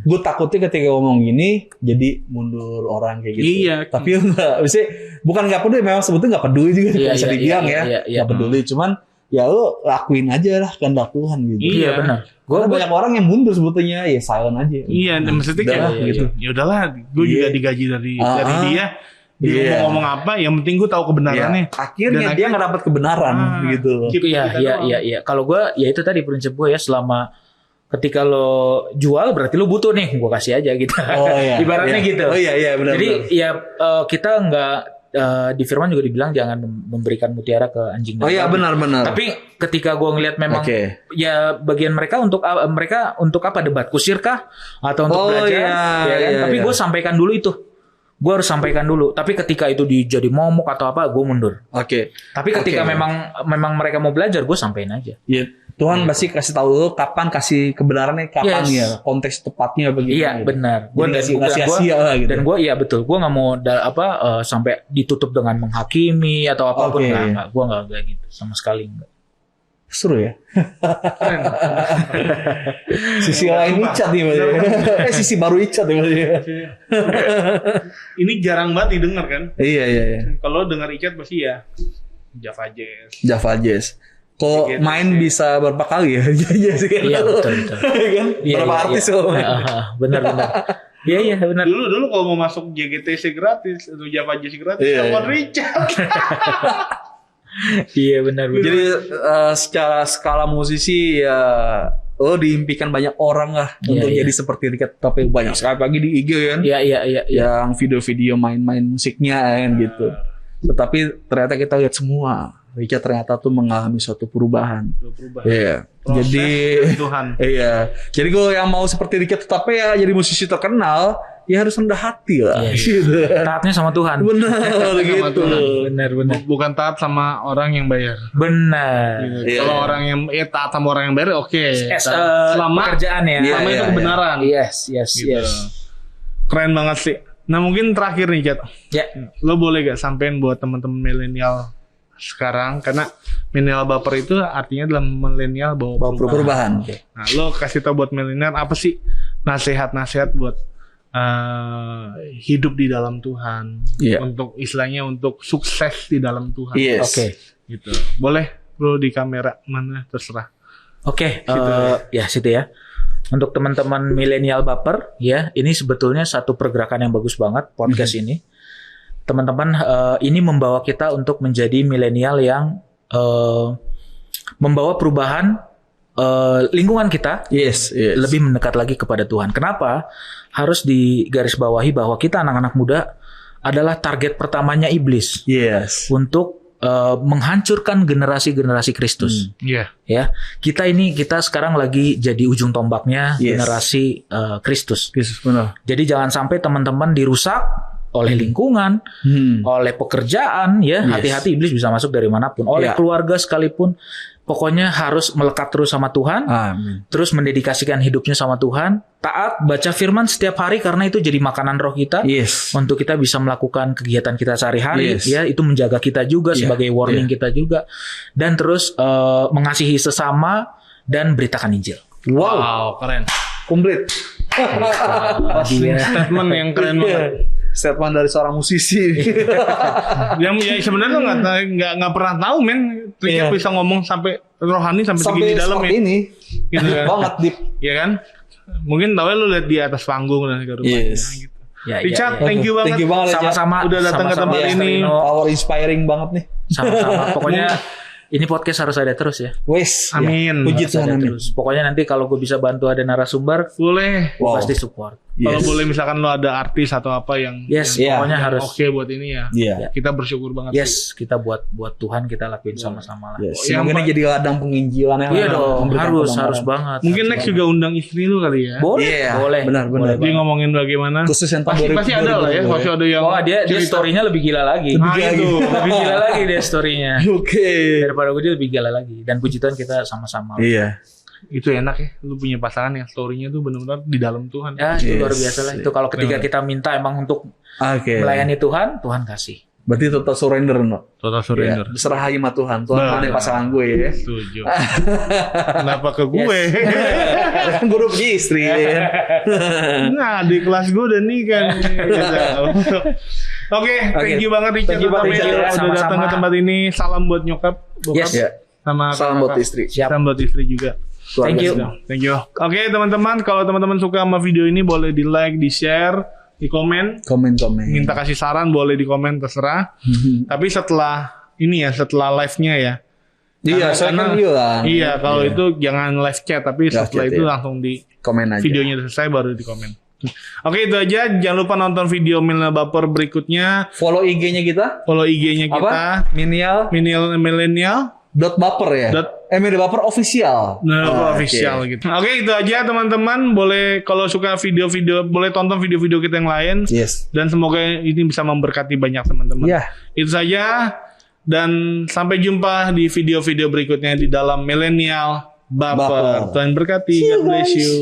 Gue takutnya ketika ngomong gini jadi mundur orang kayak gitu. Iya. Tapi enggak, maksudnya bukan nggak peduli, memang sebetulnya nggak peduli juga bisa dibilang nggak peduli, cuman ya lo lakuin aja lah kehendak Tuhan gitu. Iya benar. Gue banyak orang yang mundur sebetulnya ya silent aja. Iya, maksudnya kayak gitu. Ya udahlah, gue juga digaji dari dia. Dia mau ngomong apa, yang penting gue tahu kebenarannya. Akhirnya dia nggak dapat kebenaran gitu. Iya. Kalau gue ya itu tadi prinsip gue ya, selama ketika lo jual berarti lo butuh nih, gue kasih aja gitu. Ibaratnya gitu. Oh iya benar. Jadi ya kita nggak di firman juga dibilang jangan memberikan mutiara ke anjing. Oh iya benar. Tapi ketika gue ngelihat memang ya bagian mereka untuk apa, debat kusir kah atau untuk belajar? Tapi gue sampaikan dulu itu. Gue harus sampaikan dulu. Tapi ketika itu jadi momok atau apa, gue mundur. Tapi ketika memang mereka mau belajar, gue sampein aja. Iya. Tuhan pasti kasih tahu lo kapan kasih kebenarannya, kapan ya, konteks tepatnya begitu. Iya benar. Gue ngasih sia-sia lah gitu. Dan gue betul. Gue nggak mau sampai ditutup dengan menghakimi atau apapun. Nggak. Gue nggak kayak gitu sama sekali nggak. Seru ya. Sisi lain Icat nih maksudnya. Sisi baru Icat ya maksudnya. Ini jarang banget didengar kan? Iya. Kalau dengar Icat pasti ya Java Jazz. Kok main bisa berapa kali ya? Iya betul. Kan? Berapa artis kok main? Benar. Iya benar. Dulu kalau mau masuk JGTC gratis atau Java Jazz gratis, telepon Richard. Iya benar. Jadi secara skala musisi ya diimpikan banyak orang lah untuk jadi seperti Richard. Tapi banyak sekali lagi di IG kan. Iya. Yang video-video main-main musiknya kan gitu. Tetapi ternyata kita lihat semua Richard ternyata tuh mengalami suatu perubahan. Iya. Jadi Tuhan. Iya. Jadi gue yang mau seperti Richard tapi ya jadi musisi terkenal, ya harus rendah hati lah. Gitu. Taatnya sama Tuhan. Benar gitu. Benar. Bukan taat sama orang yang bayar. Benar. Gitu. Kalau orang yang taat sama orang yang bayar, oke. Selama pekerjaan ya. Selama itu kebenaran. Yes. Gitu. Keren banget sih. Nah mungkin terakhir nih Cat. Ya. Lo boleh gak sampein buat teman-teman milenial sekarang, karena milenial baper itu artinya dalam milenial bawa perubahan. Nah lo kasih tau buat milenial apa sih nasihat-nasihat buat hidup di dalam Tuhan, untuk istilahnya untuk sukses di dalam Tuhan. Oke. Gitu. Boleh bro di kamera mana terserah. Oke. Ya situ ya. Untuk teman-teman milenial baper, ya ini sebetulnya satu pergerakan yang bagus banget podcast ini. Teman-teman, ini membawa kita untuk menjadi milenial yang membawa perubahan lingkungan kita lebih mendekat lagi kepada Tuhan. Kenapa? Harus digarisbawahi bahwa kita anak-anak muda adalah target pertamanya iblis untuk menghancurkan generasi-generasi Kristus. Ya, kita sekarang lagi jadi ujung tombaknya generasi Kristus. Benar. Jadi jangan sampai teman-teman dirusak oleh lingkungan, oleh pekerjaan, ya. Hati-hati iblis bisa masuk dari manapun, oleh keluarga sekalipun. Pokoknya harus melekat terus sama Tuhan, terus mendedikasikan hidupnya sama Tuhan, taat, baca firman setiap hari karena itu jadi makanan roh kita, untuk kita bisa melakukan kegiatan kita sehari-hari, ya itu menjaga kita juga sebagai warning kita juga, dan terus mengasihi sesama dan beritakan Injil. Wow, keren, komplit. Statement yang keren banget. Statement dari seorang musisi. Yang ya sebenarnya nggak pernah tahu men, Richard bisa ngomong sampai rohani sampai segini dalam ya. Ini gitu kan. Banget deep. Iya kan? Mungkin tahu lu lihat di atas panggung dan segala macam gitu. Richard, thank you banget. Sama-sama udah datang ke tempat ini. Power inspiring banget nih. Sama-sama. Pokoknya ini podcast harus ada terus ya. Wes, amin. Puji Tuhan, amin. Pokoknya nanti kalau gue bisa bantu ada narasumber, boleh. Gue pasti support. Kalau boleh misalkan lo ada artis atau apa yang pokoknya harus oke buat ini ya. Kita bersyukur banget sih. Kita buat Tuhan kita lakuin sama-sama lah. Semoga ini jadi ladang penginjilan yang Iya dong, harus banget. Mungkin next juga undang istri lu kali ya. Boleh. Benar. Dia ngomongin bagaimana. Khusus yang pasti ada lah ya. Pasti ada yang dia story-nya lebih gila lagi. Lebih gila lagi dia story-nya. Oke. Daripada gue dia lebih gila lagi. Dan puji Tuhan kita sama-sama. Iya. Itu enak ya, lu punya pasangan yang story-nya tuh benar-benar di dalam Tuhan. Ya, itu luar biasa lah. Itu kalau ketika kita minta emang untuk melayani Tuhan, Tuhan kasih. Berarti total surrender, no? Total surrender. Berserah sama Tuhan. Tuhan ada pasangan gue ya. Setuju. Kenapa ke gue? Kan gue udah punya istri. Nah, di kelas gue udah nikah. Oke, thank you banget Richard. Udah datang ke tempat ini. Salam buat nyokap. Salam buat istri. Salam buat istri juga. Thank you. Oke, teman-teman, kalau teman-teman suka sama video ini boleh di like, di share, di komen. Minta kasih saran boleh di komen terserah. Tapi setelah ini ya, setelah live-nya ya. Iya, saya kan bilang. Iya, kalau itu jangan live chat, tapi setelah itu langsung di komen aja. Videonya selesai baru di komen. Oke, itu aja. Jangan lupa nonton video Milenial Baper berikutnya. Follow IG-nya kita. Apa? Milenial. .baper ya. Milenial Baper official. Official gitu. Oke, itu aja teman-teman. Boleh kalau suka video-video boleh tonton video-video kita yang lain. Dan semoga ini bisa memberkati banyak teman-teman. Itu saja dan sampai jumpa di video-video berikutnya di dalam Milenial Baper. Tuhan berkati. God bless you.